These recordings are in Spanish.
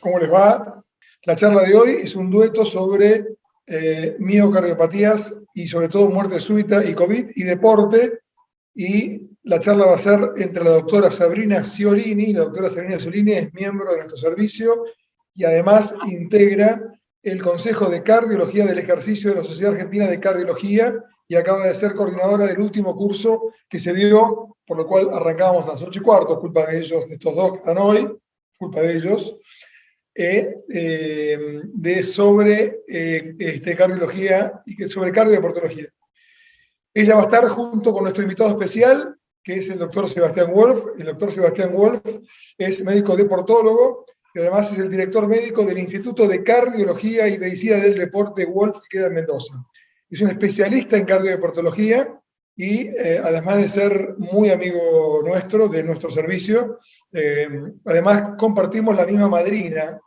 ¿Cómo les va? La charla de hoy es un dueto sobre miocardiopatías y sobre todo muerte súbita y COVID y deporte. Y la charla va a ser entre la doctora Sabrina Ciorini. La doctora Sabrina Ciorini es miembro de nuestro servicio y además integra el Consejo de Cardiología del Ejercicio de la Sociedad Argentina de Cardiología y acaba de ser coordinadora del último curso que se dio, por lo cual arrancábamos a las 8:15, culpa de ellos, de estos dos que están hoy, culpa de ellos, sobre cardiología y sobre cardiodeportología. Ella va a estar junto con nuestro invitado especial, que es el doctor Sebastián Wolf. El doctor Sebastián Wolf es médico deportólogo y además es el director médico del Instituto de Cardiología y Medicina del Deporte Wolf, que queda en Mendoza. Es un especialista en cardiodeportología y además de ser muy amigo nuestro, de nuestro servicio, además compartimos la misma madrina.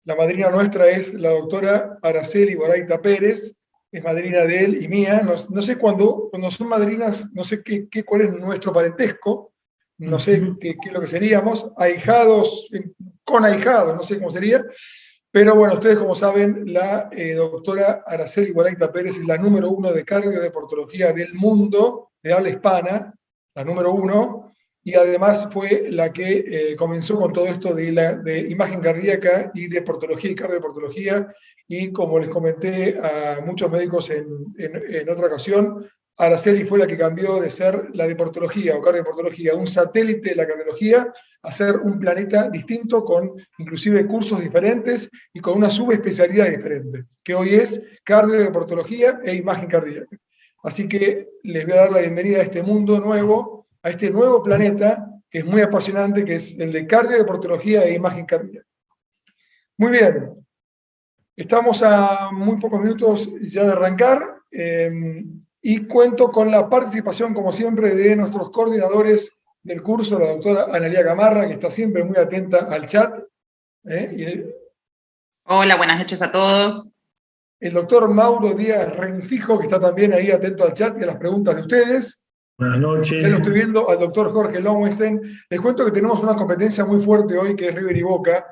La madrina nuestra es la doctora Araceli Boraita Pérez, es madrina de él y mía. No sé cuando son madrinas, no sé cuál es nuestro parentesco, no sé qué es lo que seríamos, ahijados, con ahijados, no sé cómo sería, pero bueno, ustedes como saben, la doctora Araceli Boraita Pérez es la número 1 de cardiodeportología del mundo, de habla hispana, la número 1, y además fue la que comenzó con todo esto de imagen cardíaca y deportología y cardiodeportología, y como les comenté a muchos médicos en otra ocasión, Araceli fue la que cambió de ser la deportología o cardiodeportología, un satélite de la cardiología, a ser un planeta distinto con inclusive cursos diferentes y con una subespecialidad diferente, que hoy es cardiodeportología e imagen cardíaca. Así que les voy a dar la bienvenida a este mundo nuevo, a este nuevo planeta, que es muy apasionante, que es el de cardiodeportología e imagen cardíaca. Muy bien, estamos a muy pocos minutos ya de arrancar, y cuento con la participación, como siempre, de nuestros coordinadores del curso, la doctora Analía Gamarra, que está siempre muy atenta al chat. Hola, buenas noches a todos. El doctor Mauro Díaz Renfijo, que está también ahí atento al chat y a las preguntas de ustedes. Buenas noches. Ya lo estoy viendo al doctor Jorge Lowenstein. Les cuento que tenemos una competencia muy fuerte hoy, que es River y Boca.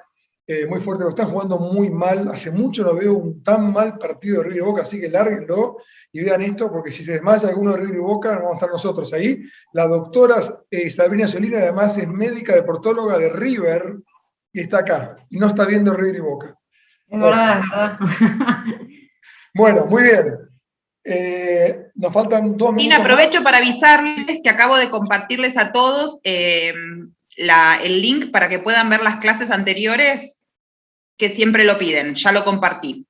Muy fuerte, lo están jugando muy mal. Hace mucho no veo un tan mal partido de River y Boca, así que lárguenlo y vean esto, porque si se desmaya alguno de River y Boca, vamos a estar nosotros ahí. La doctora Sabrina Solina, además, es médica deportóloga de River y está acá, y no está viendo River y Boca. Es verdad, es verdad. Bueno, muy bien. Nos faltan 2 minutos. Aprovecho para avisarles que acabo de compartirles a todos el link para que puedan ver las clases anteriores, que siempre lo piden. Ya lo compartí.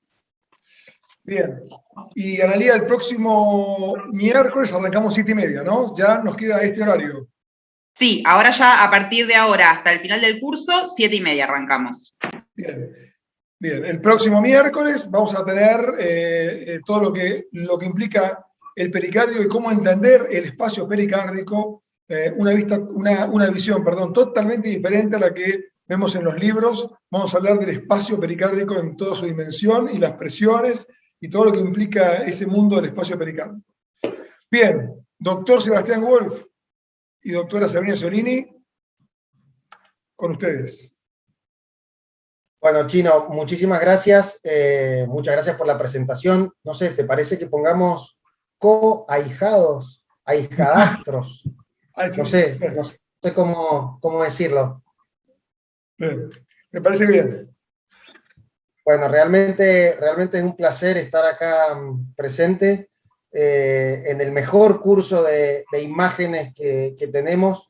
Bien. Y Analía, el próximo miércoles arrancamos 7:30, ¿no? Ya nos queda este horario. Sí, ahora ya, a partir de ahora hasta el final del curso, 7:30 arrancamos. Bien. Bien, el próximo miércoles vamos a tener todo lo que implica el pericardio y cómo entender el espacio pericárdico, una visión, totalmente diferente a la que vemos en los libros. Vamos a hablar del espacio pericárdico en toda su dimensión y las presiones y todo lo que implica ese mundo del espacio pericárdico. Bien, doctor Sebastián Wolf y doctora Sabrina Solini, con ustedes. Bueno, Chino, muchísimas gracias. Muchas gracias por la presentación. No sé, ¿te parece que pongamos coahijados, ahijadastros? No sé cómo decirlo. Bien, me parece bien. Bueno, realmente es un placer estar acá presente en el mejor curso de imágenes que tenemos.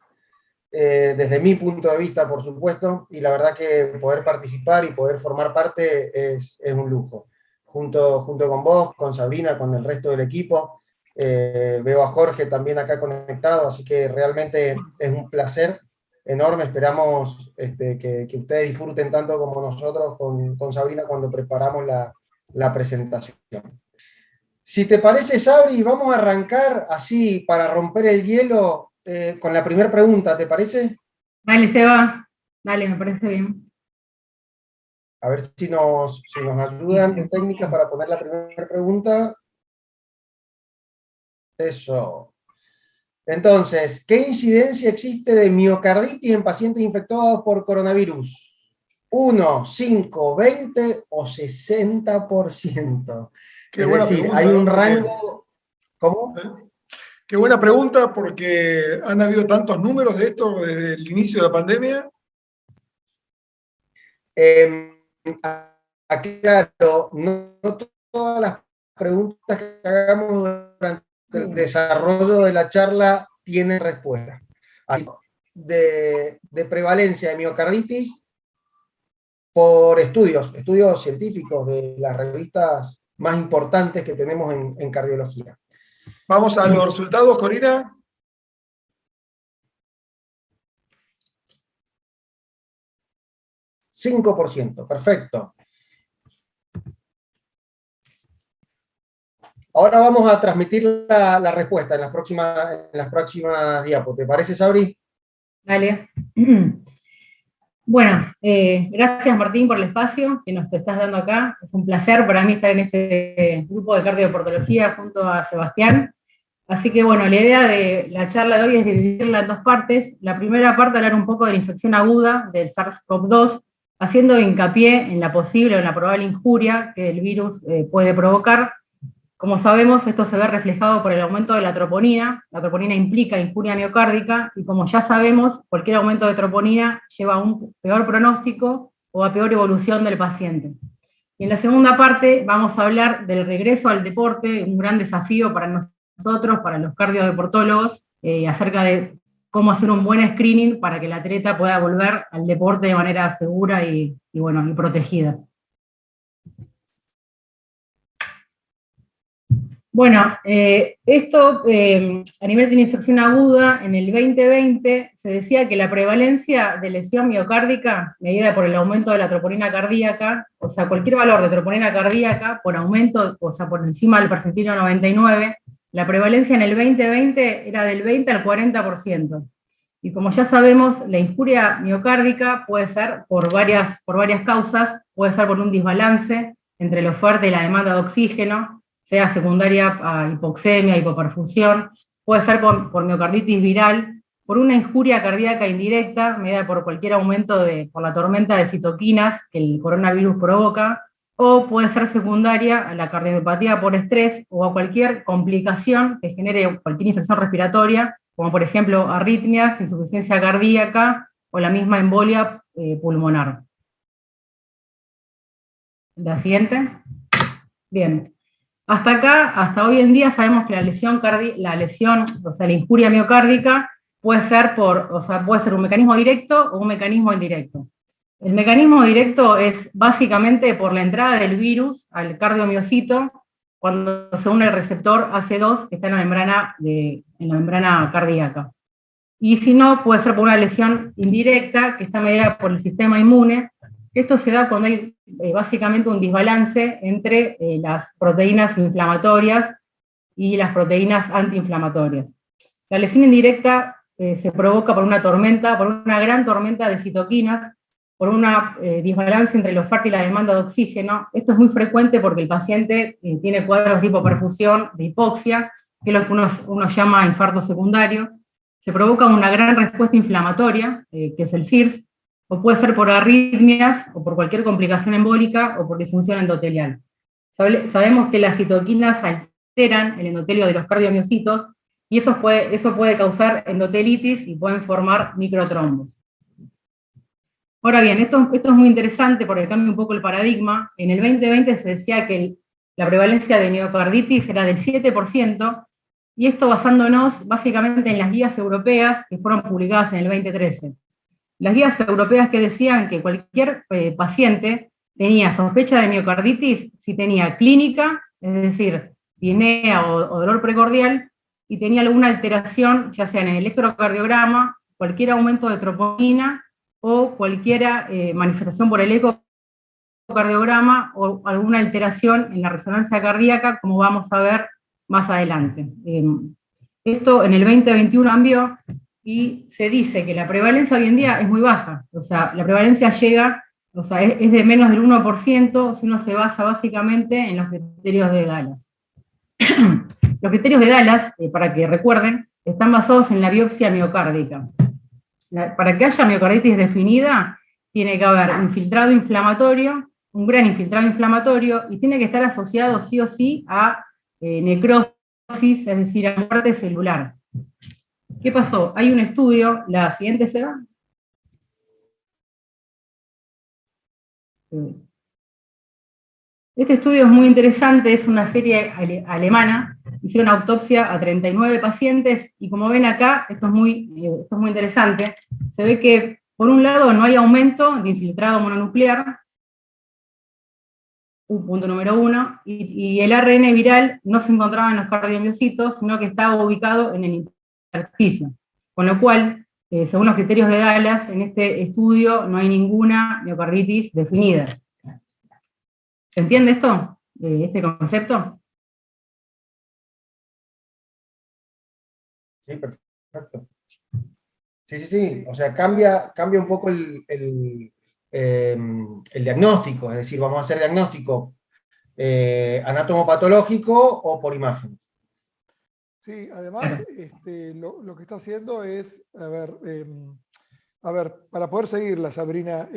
Desde mi punto de vista, por supuesto, y la verdad que poder participar y poder formar parte es un lujo. Junto con vos, con Sabrina, con el resto del equipo, veo a Jorge también acá conectado, así que realmente es un placer enorme. Esperamos que ustedes disfruten tanto como nosotros con Sabrina cuando preparamos la presentación. Si te parece, Sabri, vamos a arrancar así para romper el hielo con la primera pregunta, ¿te parece? Dale, Seba. Dale, me parece bien. A ver si nos ayudan en técnicas para poner la primera pregunta. Eso. Entonces, ¿qué incidencia existe de miocarditis en pacientes infectados por coronavirus? 1, 5, 20 o 60%. Qué es buena decir, pregunta, hay un ¿no? rango... ¿Cómo? Qué buena pregunta, porque han habido tantos números de esto desde el inicio de la pandemia. Claro, no todas las preguntas que hagamos durante el desarrollo de la charla tienen respuesta. De prevalencia de miocarditis por estudios científicos de las revistas más importantes que tenemos en cardiología. Vamos a los resultados, Corina. %, perfecto. Ahora vamos a transmitir la respuesta en las próximas diapos. ¿Te parece, Sabri? Dale. Bueno, gracias Martín por el espacio que nos estás dando acá. Es un placer para mí estar en este grupo de cardioportología junto a Sebastián. Así que bueno, la idea de la charla de hoy es dividirla en 2 partes. La primera parte, hablar un poco de la infección aguda del SARS-CoV-2, haciendo hincapié en la posible o en la probable injuria que el virus puede provocar. Como sabemos, esto se ve reflejado por el aumento de la troponina. La troponina implica injuria miocárdica, y como ya sabemos, cualquier aumento de troponina lleva a un peor pronóstico o a peor evolución del paciente. Y en la segunda parte vamos a hablar del regreso al deporte, un gran desafío para nosotros, para los cardiodeportólogos, acerca de cómo hacer un buen screening para que el atleta pueda volver al deporte de manera segura y protegida. Bueno, esto a nivel de una infección aguda, en el 2020 se decía que la prevalencia de lesión miocárdica, medida por el aumento de la troponina cardíaca, o sea, cualquier valor de troponina cardíaca por aumento, o sea, por encima del percentilo 99, la prevalencia en el 2020 era del 20 al 40%. Y como ya sabemos, la injuria miocárdica puede ser por varias causas, puede ser por un desbalance entre la oferta y la demanda de oxígeno, sea secundaria a hipoxemia, hipoperfusión, puede ser por miocarditis viral, por una injuria cardíaca indirecta, medida por cualquier aumento por la tormenta de citoquinas que el coronavirus provoca, o puede ser secundaria a la cardiomiopatía por estrés o a cualquier complicación que genere cualquier infección respiratoria, como por ejemplo arritmias, insuficiencia cardíaca o la misma embolia pulmonar. La siguiente. Bien. Hasta acá, hasta hoy en día sabemos que la lesión, o sea, la injuria miocárdica puede ser puede ser un mecanismo directo o un mecanismo indirecto. El mecanismo directo es básicamente por la entrada del virus al cardiomiocito cuando se une el receptor AC2 que está en la membrana cardíaca. Y si no, puede ser por una lesión indirecta que está mediada por el sistema inmune. Esto se da cuando hay básicamente un desbalance entre las proteínas inflamatorias y las proteínas antiinflamatorias. La lesión indirecta se provoca por una gran tormenta de citoquinas, por una desbalance entre la oferta y la demanda de oxígeno. Esto es muy frecuente porque el paciente tiene cuadros de hipoperfusión, de hipoxia, que es lo que uno llama infarto secundario. Se provoca una gran respuesta inflamatoria, que es el CIRS, o puede ser por arritmias, o por cualquier complicación embólica, o por disfunción endotelial. Sabemos que las citoquinas alteran el endotelio de los cardiomiocitos, y eso puede causar endotelitis y pueden formar microtrombos. Ahora bien, esto es muy interesante porque cambia un poco el paradigma. En el 2020 se decía que la prevalencia de miocarditis era del 7%, y esto basándonos básicamente en las guías europeas que fueron publicadas en el 2013. Las guías europeas que decían que cualquier paciente tenía sospecha de miocarditis si tenía clínica, es decir, disnea o dolor precordial, y tenía alguna alteración, ya sea en el electrocardiograma, cualquier aumento de troponina, o cualquier manifestación por el ecocardiograma, o alguna alteración en la resonancia cardíaca, como vamos a ver más adelante. Esto en el 2021 cambió, y se dice que la prevalencia hoy en día es muy baja, o sea, la prevalencia es de menos del 1% si uno se basa básicamente en los criterios de Dallas. Los criterios de Dallas, para que recuerden, están basados en la biopsia miocárdica. Para que haya miocarditis definida, tiene que haber infiltrado inflamatorio, un gran infiltrado inflamatorio, y tiene que estar asociado sí o sí a necrosis, es decir, a muerte celular. ¿Qué pasó? Hay un estudio, la siguiente se va. Este estudio es muy interesante, es una serie alemana, hicieron autopsia a 39 pacientes, y como ven acá, esto es muy interesante, se ve que por un lado no hay aumento de infiltrado mononuclear, punto número 1, y el ARN viral no se encontraba en los cardiomiocitos, sino que estaba ubicado en el intersticio, con lo cual, según los criterios de Dallas, en este estudio no hay ninguna miocarditis definida. ¿Se entiende esto? ¿Este concepto? Sí, perfecto. Sí. O sea, cambia un poco el diagnóstico, es decir, vamos a hacer diagnóstico anatomopatológico o por imágenes. Sí, además, lo que está haciendo es, a ver, para poder seguirla, Sabrina,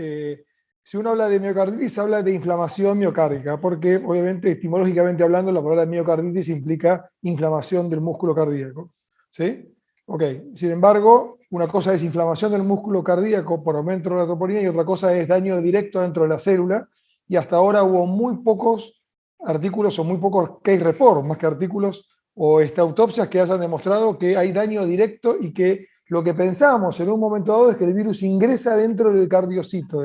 si uno habla de miocarditis, habla de inflamación miocárdica, porque obviamente, etimológicamente hablando, la palabra miocarditis implica inflamación del músculo cardíaco. ¿Sí? Ok, sin embargo, una cosa es inflamación del músculo cardíaco por aumento de la troponina y otra cosa es daño directo dentro de la célula, y hasta ahora hubo muy pocos artículos o muy pocos case reports, más que artículos o autopsias que hayan demostrado que hay daño directo y que lo que pensábamos en un momento dado es que el virus ingresa dentro del cardiocito.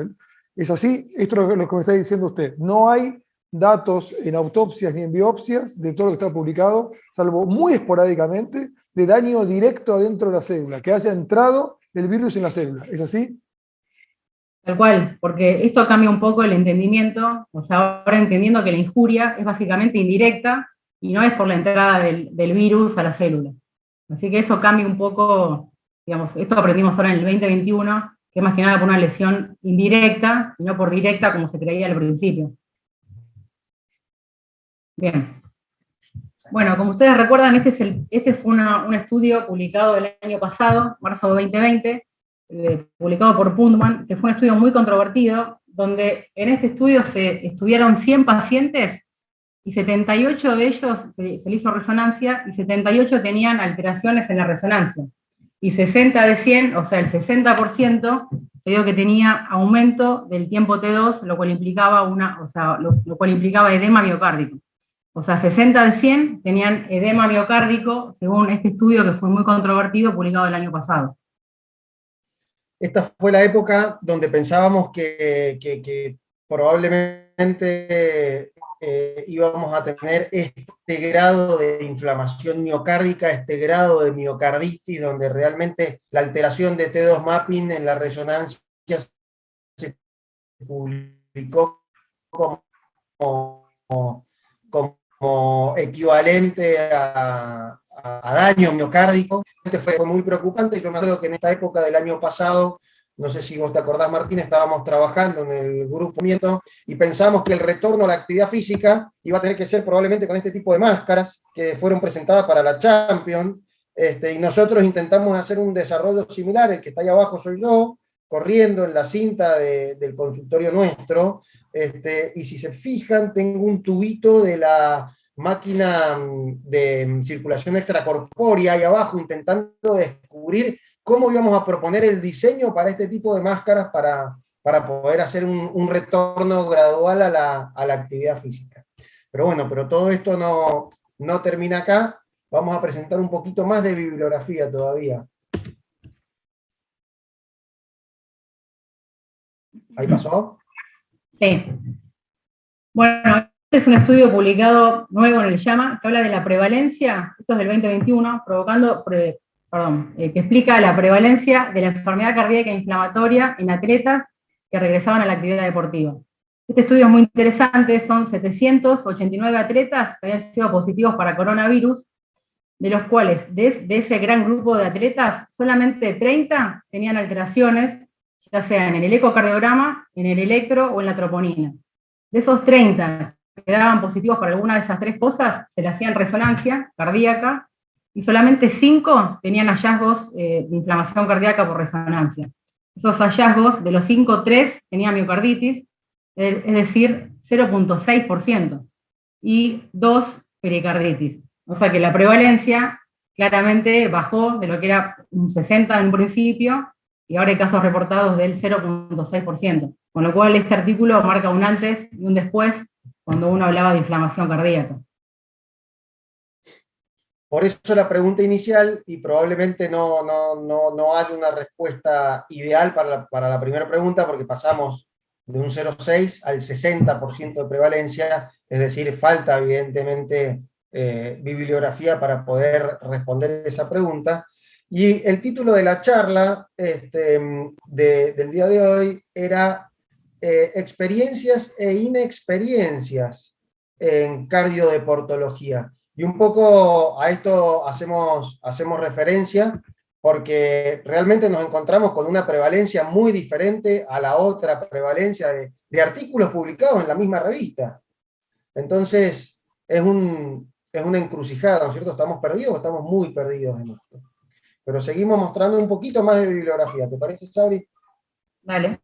¿Es así? Esto es lo que me está diciendo usted. No hay datos en autopsias ni en biopsias de todo lo que está publicado, salvo muy esporádicamente, de daño directo adentro de la célula, que haya entrado el virus en la célula. ¿Es así? Tal cual, porque esto cambia un poco el entendimiento, o sea, ahora entendiendo que la injuria es básicamente indirecta y no es por la entrada del virus a la célula. Así que eso cambia un poco, digamos, esto aprendimos ahora en el 2021, que es más que nada por una lesión indirecta, y no por directa como se creía al principio. Bien. Bueno, como ustedes recuerdan, este fue un estudio publicado el año pasado, marzo de 2020, publicado por Pundman, que fue un estudio muy controvertido, donde en este estudio se estudiaron 100 pacientes y 78 de ellos se le hizo resonancia y 78 tenían alteraciones en la resonancia. Y 60 de 100, o sea, el 60%, se dio que tenía aumento del tiempo T2, lo cual implicaba lo cual implicaba edema miocárdico. O sea, 60 de 100 tenían edema miocárdico, según este estudio que fue muy controvertido, publicado el año pasado. Esta fue la época donde pensábamos que probablemente íbamos a tener este grado de inflamación miocárdica, este grado de miocarditis, donde realmente la alteración de T2 mapping en la resonancia se publicó como equivalente a daño miocárdico. Fue muy preocupante. Yo me acuerdo que en esta época del año pasado, no sé si vos te acordás, Martín, estábamos trabajando en el grupo y pensamos que el retorno a la actividad física iba a tener que ser probablemente con este tipo de máscaras que fueron presentadas para la Champions, y nosotros intentamos hacer un desarrollo similar. El que está ahí abajo soy yo, corriendo en la cinta del consultorio nuestro, y si se fijan, tengo un tubito de la máquina de circulación extracorpórea ahí abajo, intentando descubrir cómo íbamos a proponer el diseño para este tipo de máscaras para poder hacer un retorno gradual a la actividad física. Pero bueno, pero todo esto no termina acá. Vamos a presentar un poquito más de bibliografía todavía. ¿Ahí pasó? Sí. Bueno, este es un estudio publicado nuevo en el JAMA, que habla de la prevalencia, esto es del 2021, que explica la prevalencia de la enfermedad cardíaca inflamatoria en atletas que regresaban a la actividad deportiva. Este estudio es muy interesante, son 789 atletas que habían sido positivos para coronavirus, de los cuales, de ese gran grupo de atletas, solamente 30 tenían alteraciones, ya sea en el ecocardiograma, en el electro o en la troponina. De esos 30 que daban positivos para alguna de esas tres cosas, se le hacían resonancia cardíaca, y solamente 5 tenían hallazgos de inflamación cardíaca por resonancia. Esos hallazgos, de los 5, 3 tenían miocarditis, es decir, 0.6%, y 2 pericarditis. O sea que la prevalencia claramente bajó de lo que era un 60 en un principio, y ahora hay casos reportados del 0.6%. Con lo cual este artículo marca un antes y un después cuando uno hablaba de inflamación cardíaca. Por eso la pregunta inicial, y probablemente no haya una respuesta ideal para la primera pregunta, porque pasamos de un 0,6 al 60% de prevalencia, es decir, falta evidentemente bibliografía para poder responder esa pregunta. Y el título de la charla del día de hoy era experiencias e inexperiencias en cardiodeportología. Y un poco a esto hacemos referencia porque realmente nos encontramos con una prevalencia muy diferente a la otra prevalencia de artículos publicados en la misma revista. Entonces, es una encrucijada, ¿no es cierto? ¿Estamos perdidos o estamos muy perdidos en esto? Pero seguimos mostrando un poquito más de bibliografía. ¿Te parece, Sabri? Dale.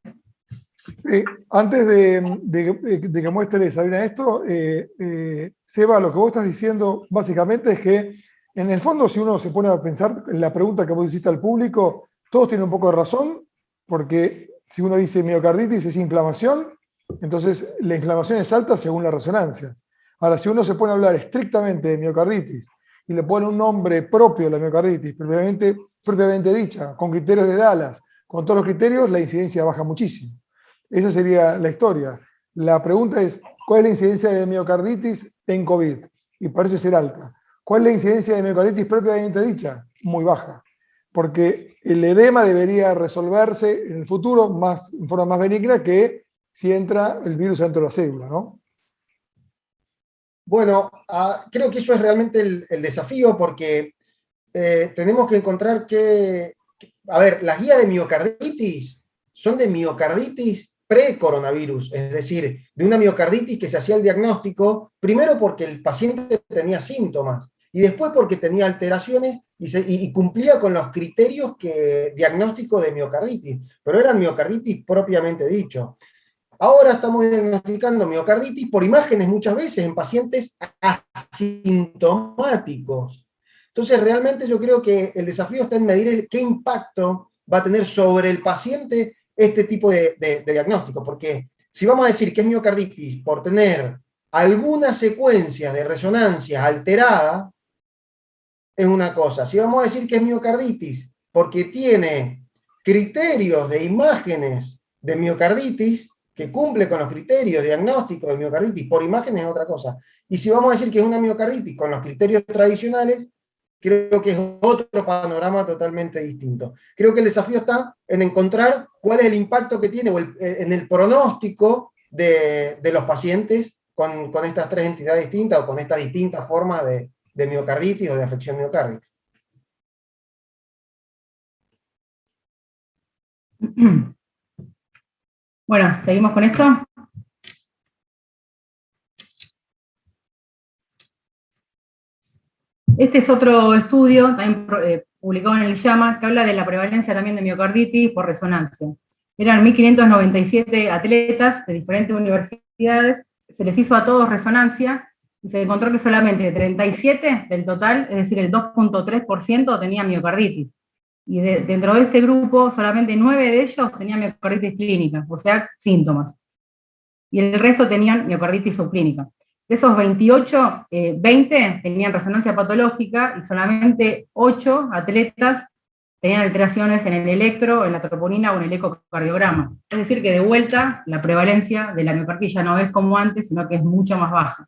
Antes de que muestre Sabrina esto, Seba, lo que vos estás diciendo básicamente es que en el fondo, si uno se pone a pensar en la pregunta que vos hiciste al público, todos tienen un poco de razón, porque si uno dice miocarditis es inflamación, entonces la inflamación es alta según la resonancia. Ahora, si uno se pone a hablar estrictamente de miocarditis y le pone un nombre propio a la miocarditis, propiamente dicha, con criterios de Dallas, con todos los criterios, la incidencia baja muchísimo. Esa sería la historia. La pregunta es, ¿cuál es la incidencia de miocarditis en COVID? Y parece ser alta. ¿Cuál es la incidencia de miocarditis propiamente dicha? Muy baja. Porque el edema debería resolverse en el futuro en forma más benigna que si entra el virus dentro de la célula, ¿no? Bueno, creo que eso es realmente el desafío, porque tenemos que encontrar las guías de miocarditis son de miocarditis pre-coronavirus, es decir, de una miocarditis que se hacía el diagnóstico, primero porque el paciente tenía síntomas, y después porque tenía alteraciones y cumplía con los criterios diagnósticos de miocarditis, pero eran miocarditis propiamente dicho. Ahora estamos diagnosticando miocarditis por imágenes muchas veces en pacientes asintomáticos. Entonces realmente yo creo que el desafío está en medir qué impacto va a tener sobre el paciente este tipo de diagnóstico, porque si vamos a decir que es miocarditis por tener alguna secuencia de resonancia alterada, es una cosa. Si vamos a decir que es miocarditis porque tiene criterios de imágenes de miocarditis, que cumple con los criterios diagnósticos de miocarditis por imágenes, es otra cosa. Y si vamos a decir que es una miocarditis con los criterios tradicionales, creo que es otro panorama totalmente distinto. Creo que el desafío está en encontrar cuál es el impacto que tiene en el pronóstico de los pacientes con estas tres entidades distintas o con estas distintas formas de miocarditis o de afección miocárdica. Bueno, ¿seguimos con esto? Este es otro estudio, también publicado en el JAMA, que habla de la prevalencia también de miocarditis por resonancia. Eran 1.597 atletas de diferentes universidades, se les hizo a todos resonancia, y se encontró que solamente 37 del total, es decir, el 2.3% tenían miocarditis. Y dentro de este grupo, solamente 9 de ellos tenían miocarditis clínica, o sea, síntomas. Y el resto tenían miocarditis subclínica. De esos 28, 20 tenían resonancia patológica y solamente 8 atletas tenían alteraciones en el electro, en la troponina o en el ecocardiograma. Es decir, que de vuelta la prevalencia de la miocarditis ya no es como antes, sino que es mucho más baja.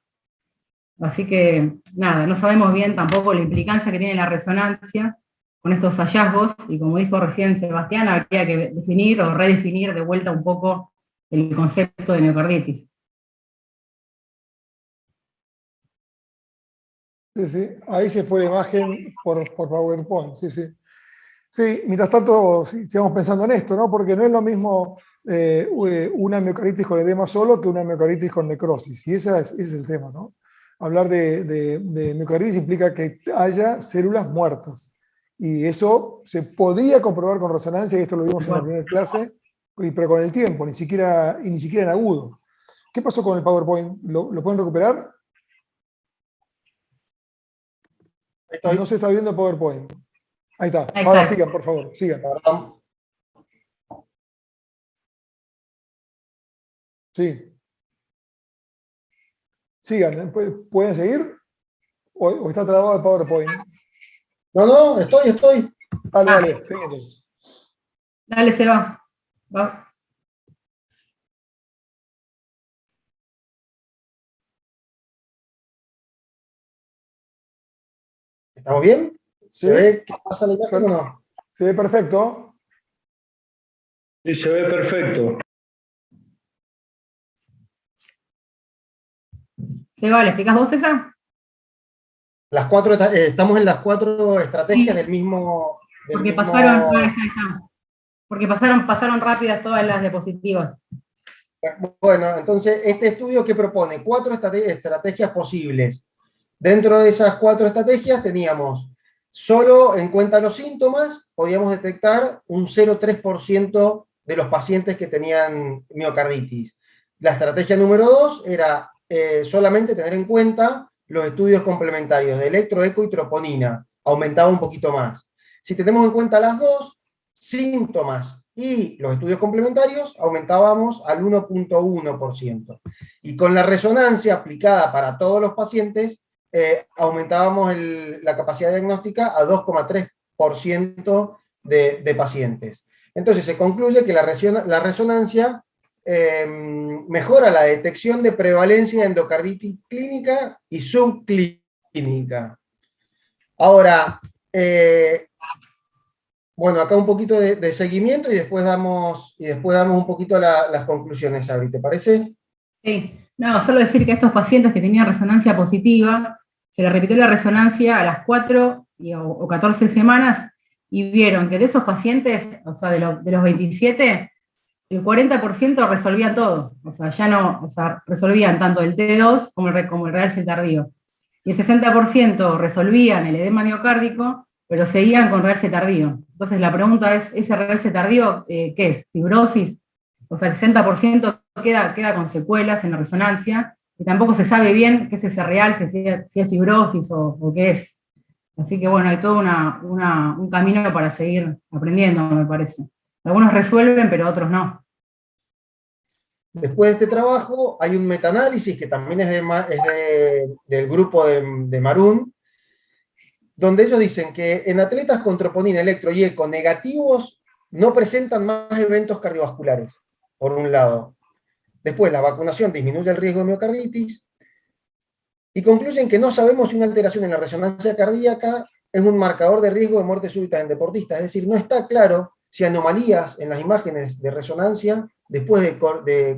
Así que, nada, no sabemos bien tampoco la implicancia que tiene la resonancia con estos hallazgos, y como dijo recién Sebastián, habría que definir o redefinir de vuelta un poco el concepto de miocarditis. Sí, sí, ahí se fue la imagen por PowerPoint, sí, sí. Sí, mientras tanto, sigamos pensando en esto, ¿no? Porque no es lo mismo una miocarditis con edema solo que una miocarditis con necrosis, y ese es el tema, ¿no? Hablar de miocarditis implica que haya células muertas, y eso se podría comprobar con resonancia, y esto lo vimos en la primera clase, pero con el tiempo, ni siquiera en agudo. ¿Qué pasó con el PowerPoint? ¿Lo pueden recuperar? No se está viendo el PowerPoint. Ahí está. Ahí Ahora está. sigan, por favor, sigan. Sí. Sigan, ¿pueden seguir? ¿O está trabado el PowerPoint? No, estoy. Dale, sigue entonces. Dale, Seba. Va. ¿Estamos bien? ¿Se Sí. ve qué pasa la imagen o no? Se ve perfecto. Sí, se ve perfecto. Seba, ¿le explicás vos esa? Estamos en las 4 estrategias Sí. del mismo... Porque pasaron, ahí está. Porque pasaron rápidas todas las diapositivas. Bueno, entonces, este estudio que propone 4 estrategias posibles. Dentro de esas 4 estrategias teníamos, solo en cuenta los síntomas, podíamos detectar un 0,3% de los pacientes que tenían miocarditis. La estrategia número 2 era solamente tener en cuenta los estudios complementarios de electro, eco y troponina. Aumentaba un poquito más. Si tenemos en cuenta las dos, síntomas y los estudios complementarios, aumentábamos al 1,1%. Y con la resonancia aplicada para todos los pacientes, aumentábamos la capacidad diagnóstica a 2,3% de pacientes. Entonces se concluye que la resonancia mejora la detección de prevalencia de endocarditis clínica y subclínica. Ahora, bueno, acá un poquito de seguimiento y después damos un poquito las conclusiones, Abri, ¿te parece? Sí. No, solo decir que a estos pacientes que tenían resonancia positiva, se les repitió la resonancia a las 4 o 14 semanas, y vieron que de esos pacientes, o sea, de los 27, el 40% resolvían todo, o sea, ya no, o sea, resolvían tanto el T2 como el realce tardío. Y el 60% resolvían el edema miocárdico, pero seguían con realce tardío. Entonces la pregunta es, ¿ese realce tardío qué es? ¿Fibrosis? O sea, el 60% queda con secuelas en la resonancia, y tampoco se sabe bien qué es ese realce, si es fibrosis o qué es. Así que bueno, hay todo un camino para seguir aprendiendo, me parece. Algunos resuelven, pero otros no. Después de este trabajo hay un metaanálisis que también es del grupo de Maroon, donde ellos dicen que en atletas con troponina, electro y eco negativos no presentan más eventos cardiovasculares, por un lado. Después, la vacunación disminuye el riesgo de miocarditis, y concluyen que no sabemos si una alteración en la resonancia cardíaca es un marcador de riesgo de muerte súbita en deportistas. Es decir, no está claro si anomalías en las imágenes de resonancia después de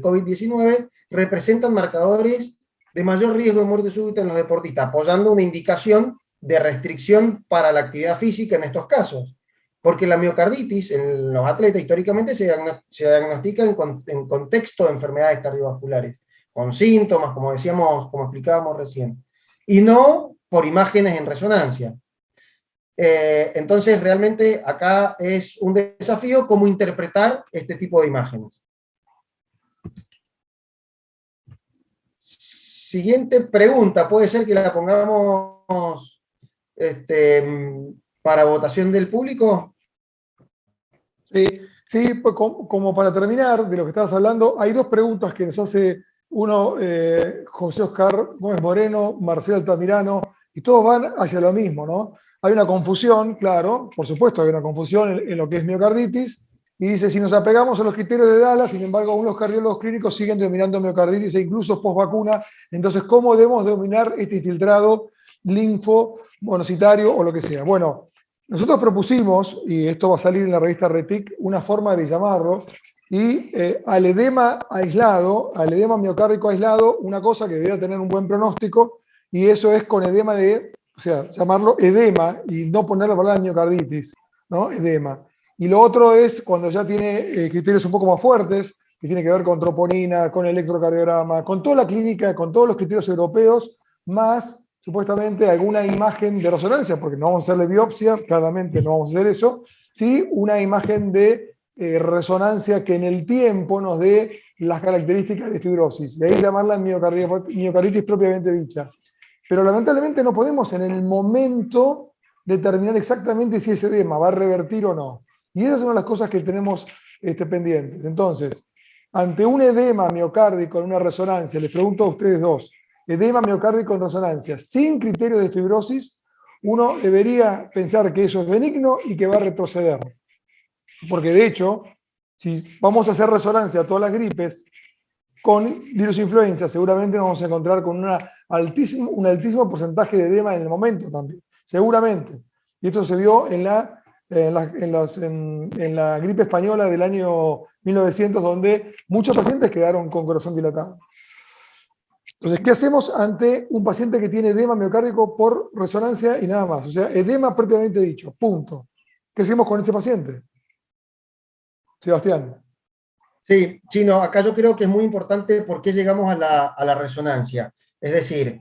COVID-19 representan marcadores de mayor riesgo de muerte súbita en los deportistas, apoyando una indicación de restricción para la actividad física en estos casos. Porque la miocarditis en los atletas históricamente se diagnostica en contexto de enfermedades cardiovasculares, con síntomas, como decíamos, como explicábamos recién, y no por imágenes en resonancia. Entonces, realmente acá es un desafío cómo interpretar este tipo de imágenes. Siguiente pregunta, puede ser que la pongamos para votación del público. Sí, pues como para terminar de lo que estabas hablando, hay dos preguntas que nos hace uno, José Oscar Gómez Moreno, Marcelo Altamirano, y todos van hacia lo mismo, ¿no? Hay una confusión, claro, por supuesto hay una confusión en lo que es miocarditis, y dice, si nos apegamos a los criterios de Dallas, sin embargo, aún los cardiólogos clínicos siguen dominando miocarditis e incluso post-vacuna, entonces, ¿cómo debemos dominar este infiltrado linfomonocitario o lo que sea? Bueno, nosotros propusimos, y esto va a salir en la revista RETIC, una forma de llamarlo, y al edema aislado, al edema miocárdico aislado, una cosa que debería tener un buen pronóstico, y eso es con edema o sea, llamarlo edema y no poner la palabra miocarditis, ¿no? Edema. Y lo otro es cuando ya tiene criterios un poco más fuertes, que tiene que ver con troponina, con electrocardiograma, con toda la clínica, con todos los criterios europeos, más supuestamente alguna imagen de resonancia, porque no vamos a hacerle biopsia, claramente no vamos a hacer eso, sí una imagen de resonancia que en el tiempo nos dé las características de fibrosis, y ahí llamarla miocarditis propiamente dicha. Pero lamentablemente no podemos en el momento determinar exactamente si ese edema va a revertir o no. Y esa es una de las cosas que tenemos pendientes. Entonces, ante un edema miocárdico en una resonancia, les pregunto a ustedes dos, edema miocárdico en resonancia, sin criterio de fibrosis, uno debería pensar que eso es benigno y que va a retroceder. Porque de hecho, si vamos a hacer resonancia a todas las gripes, con virus influenza seguramente nos vamos a encontrar con un altísimo porcentaje de edema en el momento también, seguramente. Y esto se vio en la gripe española del año 1900, donde muchos pacientes quedaron con corazón dilatado. Entonces, ¿qué hacemos ante un paciente que tiene edema miocárdico por resonancia y nada más? O sea, edema propiamente dicho, punto. ¿Qué hacemos con ese paciente? Sebastián. Sí, Chino, acá yo creo que es muy importante por qué llegamos a la resonancia. Es decir,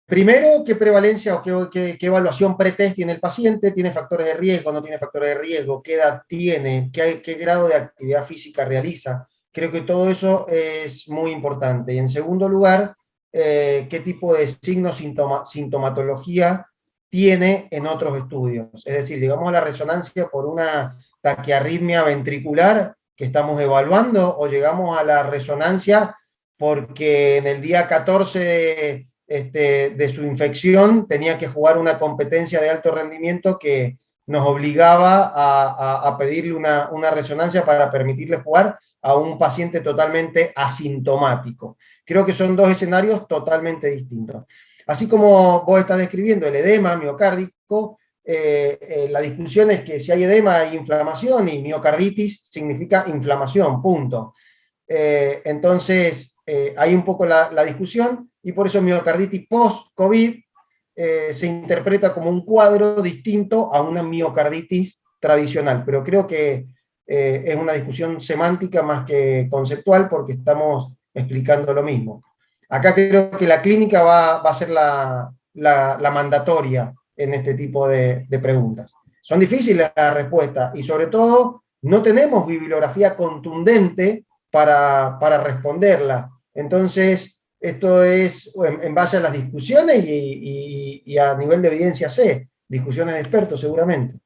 primero, ¿qué prevalencia o qué evaluación pretest tiene el paciente? ¿Tiene factores de riesgo? ¿No tiene factores de riesgo? ¿Qué edad tiene? ¿Qué grado de actividad física realiza? Creo que todo eso es muy importante. Y en segundo lugar, ¿qué tipo de signos, sintomatología tiene en otros estudios? Es decir, llegamos a la resonancia por una taquiarritmia ventricular que estamos evaluando, o llegamos a la resonancia porque en el día 14 de su infección tenía que jugar una competencia de alto rendimiento que nos obligaba a pedirle una resonancia para permitirle jugar a un paciente totalmente asintomático. Creo que son dos escenarios totalmente distintos. Así como vos estás describiendo el edema miocárdico, la discusión es que si hay edema hay inflamación, y miocarditis significa inflamación, punto. Entonces, hay un poco la discusión, y por eso miocarditis post-COVID se interpreta como un cuadro distinto a una miocarditis tradicional. Pero creo que es una discusión semántica más que conceptual porque estamos explicando lo mismo. Acá creo que la clínica va a ser la mandatoria en este tipo de preguntas. Son difíciles las respuestas y sobre todo no tenemos bibliografía contundente para responderla. Entonces, esto es en base a las discusiones y a nivel de evidencia C, discusiones de expertos seguramente.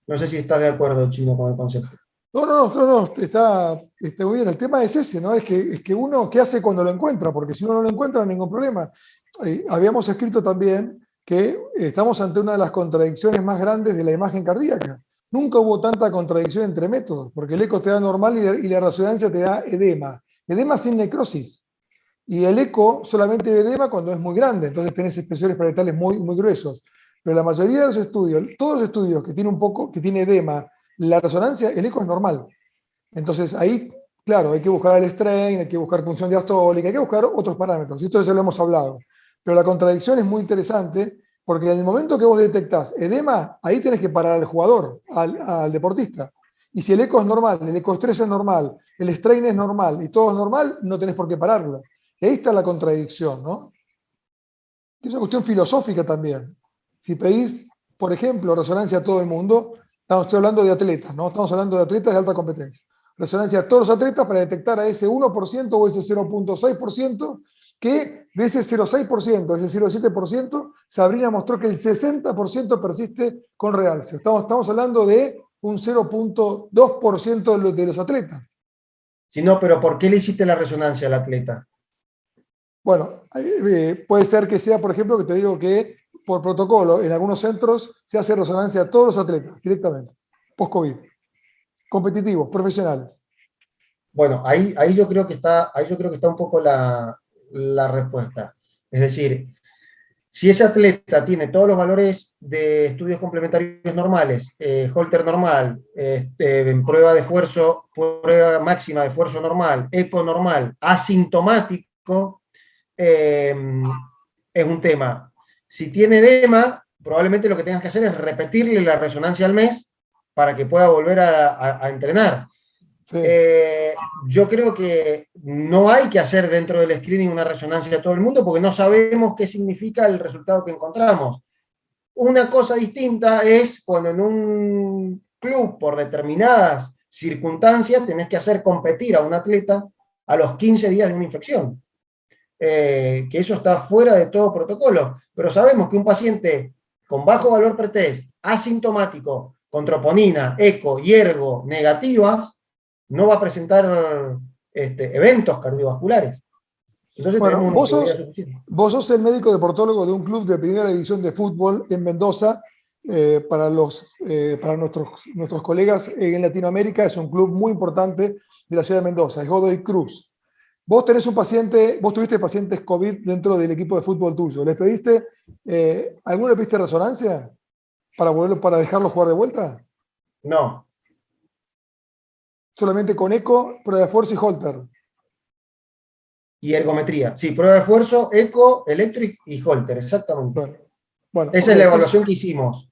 No sé si estás de acuerdo, Chino, con el concepto. No, está muy bien. El tema es ese, ¿no? Es que uno, ¿qué hace cuando lo encuentra? Porque si uno no lo encuentra, no hay ningún problema. Habíamos escrito también que estamos ante una de las contradicciones más grandes de la imagen cardíaca. Nunca hubo tanta contradicción entre métodos, porque el eco te da normal y la resonancia te da edema. Edema sin necrosis. Y el eco solamente ve edema cuando es muy grande, entonces tenés espesores parietales muy, muy gruesos. Pero la mayoría de los estudios, todos los estudios que tienen que tiene edema, la resonancia, el eco es normal. Entonces ahí, claro, hay que buscar el strain, hay que buscar función diastólica, hay que buscar otros parámetros. Esto ya lo hemos hablado. Pero la contradicción es muy interesante porque en el momento que vos detectás edema, ahí tenés que parar al jugador, al deportista. Y si el eco es normal, el ecoestrés es normal, el strain es normal y todo es normal, no tenés por qué pararlo. Y ahí está la contradicción, ¿no? Es una cuestión filosófica también. Si pedís, por ejemplo, resonancia a todo el mundo, estoy hablando de atletas, ¿no? Estamos hablando de atletas de alta competencia. Resonancia a todos los atletas para detectar a ese 1% o ese 0.6%, que de ese 0.6%, ese 0.7%, Sabrina mostró que el 60% persiste con realce. Estamos hablando de un 0.2% de los atletas. Si no, pero ¿por qué le hiciste la resonancia al atleta? Bueno, puede ser que sea, por ejemplo, que te digo que por protocolo, en algunos centros se hace resonancia a todos los atletas directamente, post-COVID, competitivos, profesionales. Bueno, ahí yo creo que está un poco la respuesta. Es decir, si ese atleta tiene todos los valores de estudios complementarios normales, Holter normal, prueba de esfuerzo, prueba máxima de esfuerzo normal, eco normal, asintomático, es un tema. Si tiene edema, probablemente lo que tengas que hacer es repetirle la resonancia al mes para que pueda volver a entrenar. Sí. Yo creo que no hay que hacer dentro del screening una resonancia a todo el mundo porque no sabemos qué significa el resultado que encontramos. Una cosa distinta es cuando en un club, por determinadas circunstancias, tenés que hacer competir a un atleta a los 15 días de una infección. Que eso está fuera de todo protocolo. Pero sabemos que un paciente con bajo valor pretest, asintomático, con troponina, eco y ergo negativas, no va a presentar eventos cardiovasculares. Entonces Bueno, tenemos una seguridad suficiente. vos sos el médico deportólogo de un club de primera división de fútbol en Mendoza. Para nuestros colegas en Latinoamérica es un club muy importante de la ciudad de Mendoza, es Godoy Cruz. Vos tuviste pacientes COVID dentro del equipo de fútbol tuyo. ¿Alguno le pediste resonancia para dejarlo jugar de vuelta? No. Solamente con eco, prueba de esfuerzo y holter. Y ergometría. Sí, prueba de esfuerzo, eco, electric y holter, exactamente. Bueno, esa es la evaluación que hicimos.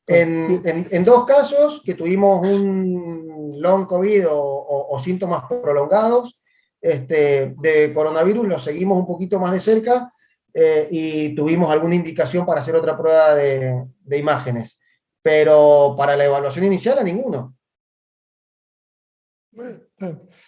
En dos casos que tuvimos un long COVID o síntomas prolongados de coronavirus, los seguimos un poquito más de cerca y tuvimos alguna indicación para hacer otra prueba de imágenes. Pero para la evaluación inicial, a ninguno.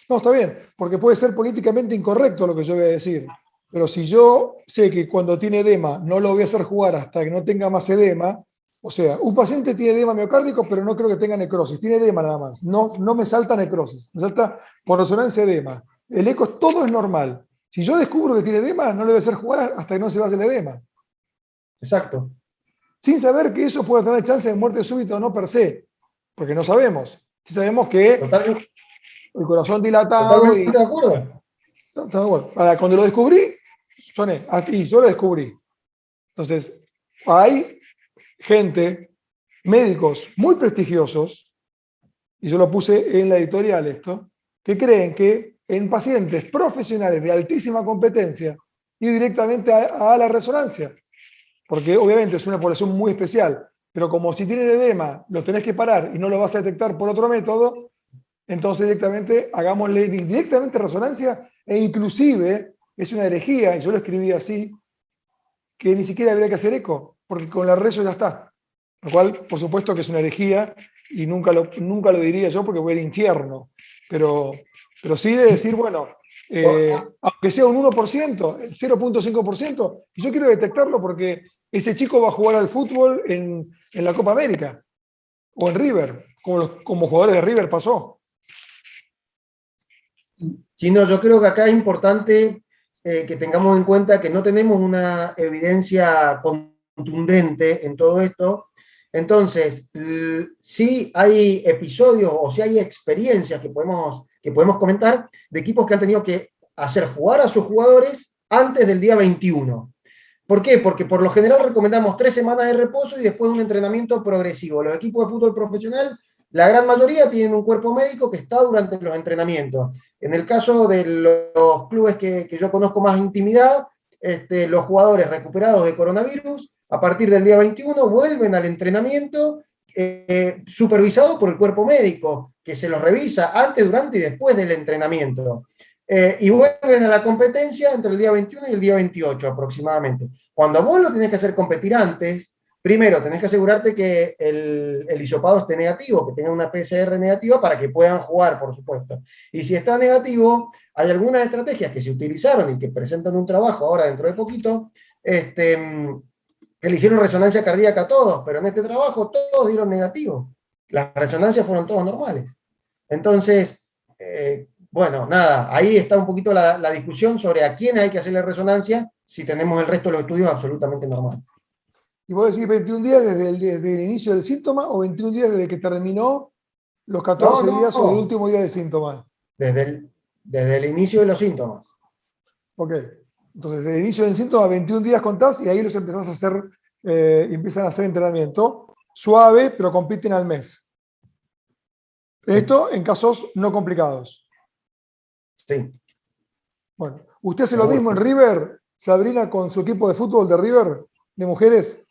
No, está bien, porque puede ser políticamente incorrecto lo que yo voy a decir. Pero si yo sé que cuando tiene edema no lo voy a hacer jugar hasta que no tenga más edema, o sea, un paciente tiene edema miocárdico, pero no creo que tenga necrosis, tiene edema nada más. No me salta necrosis, me salta por resonancia edema. El eco todo es normal. Si yo descubro que tiene edema, no le voy a hacer jugar hasta que no se vaya el edema. Exacto. Sin saber que eso puede tener chance de muerte súbita o no per se, porque no sabemos. Si sabemos que Totalmente. el corazón dilatado. Totalmente de acuerdo. Está bueno. Cuando lo descubrí, yo lo descubrí. Entonces, hay gente, médicos muy prestigiosos, y yo lo puse en la editorial esto, que creen que en pacientes profesionales de altísima competencia ir directamente a la resonancia, porque obviamente es una población muy especial, pero como si tienen edema, los tenés que parar y no lo vas a detectar por otro método, entonces directamente hagámosle directamente resonancia, e inclusive es una herejía, y yo lo escribí así, que ni siquiera habría que hacer eco, porque con la rezo ya está. Lo cual, por supuesto que es una herejía, y nunca lo diría yo porque voy al infierno. Pero sí de decir, bueno, aunque sea un 1%, el 0.5%, yo quiero detectarlo porque ese chico va a jugar al fútbol en la Copa América o en River, como jugadores de River pasó. Chino, yo creo que acá es importante que tengamos en cuenta que no tenemos una evidencia contundente en todo esto. Entonces, sí hay episodios o sí hay experiencias que podemos comentar de equipos que han tenido que hacer jugar a sus jugadores antes del día 21. ¿Por qué? Porque por lo general recomendamos 3 semanas de reposo y después un entrenamiento progresivo. Los equipos de fútbol profesional, la gran mayoría tienen un cuerpo médico que está durante los entrenamientos. En el caso de los clubes que yo conozco más intimidad, los jugadores recuperados de coronavirus, a partir del día 21 vuelven al entrenamiento supervisado por el cuerpo médico, que se los revisa antes, durante y después del entrenamiento. Y vuelven a la competencia entre el día 21 y el día 28 aproximadamente. Cuando vos lo tenés que hacer competir antes, primero tenés que asegurarte que el hisopado esté negativo, que tenga una PCR negativa para que puedan jugar, por supuesto. Y si está negativo, hay algunas estrategias que se utilizaron y que presentan un trabajo ahora dentro de poquito, que le hicieron resonancia cardíaca a todos, pero en este trabajo todos dieron negativo. Las resonancias fueron todas normales. Entonces, bueno, nada, ahí está un poquito la discusión sobre a quiénes hay que hacerle resonancia si tenemos el resto de los estudios absolutamente normal. ¿Y vos decís 21 días desde el inicio del síntoma o 21 días desde que terminó los 14 días o el último día de síntoma? Desde el inicio de los síntomas. Ok, entonces desde el inicio del síntoma 21 días contás y ahí los empezás a hacer, empiezan a hacer entrenamiento suave, pero compiten al mes. Esto en casos no complicados. Sí. Bueno, ¿usted hace lo mismo en River, Sabrina, con su equipo de fútbol de River, de mujeres?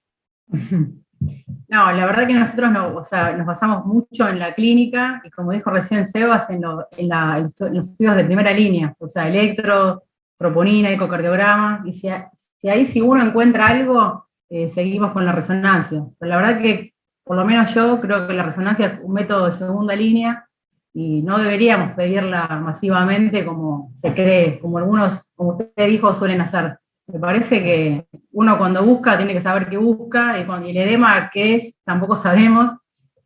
No, la verdad que nosotros no, o sea, nos basamos mucho en la clínica y como dijo recién Sebas, en los estudios de primera línea, o sea, electro, troponina, ecocardiograma, y si uno encuentra algo, seguimos con la resonancia. Pero la verdad que, por lo menos yo creo que la resonancia es un método de segunda línea y no deberíamos pedirla masivamente como se cree, como algunos, como usted dijo, suelen hacer. Me parece que uno cuando busca tiene que saber qué busca, y el edema qué es, tampoco sabemos.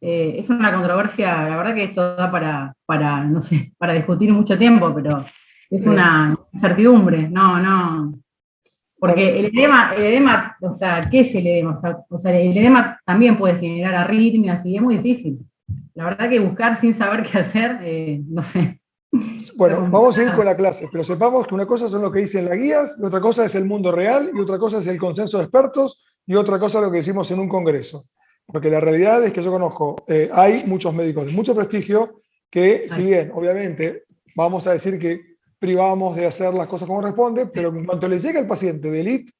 Es una controversia, la verdad que esto da para, no sé, para discutir mucho tiempo, pero es una incertidumbre, no. Porque el edema, o sea, ¿qué es el edema? O sea, el edema también puede generar arritmias y es muy difícil. La verdad que buscar sin saber qué hacer, no sé. Bueno, vamos a ir con la clase, pero sepamos que una cosa son lo que dicen las guías, y otra cosa es el mundo real, y otra cosa es el consenso de expertos, y otra cosa es lo que decimos en un congreso. Porque la realidad es que yo conozco, hay muchos médicos de mucho prestigio que, si bien, obviamente, vamos a decir que privamos de hacer las cosas como responde, pero en cuanto le llega el paciente de elite,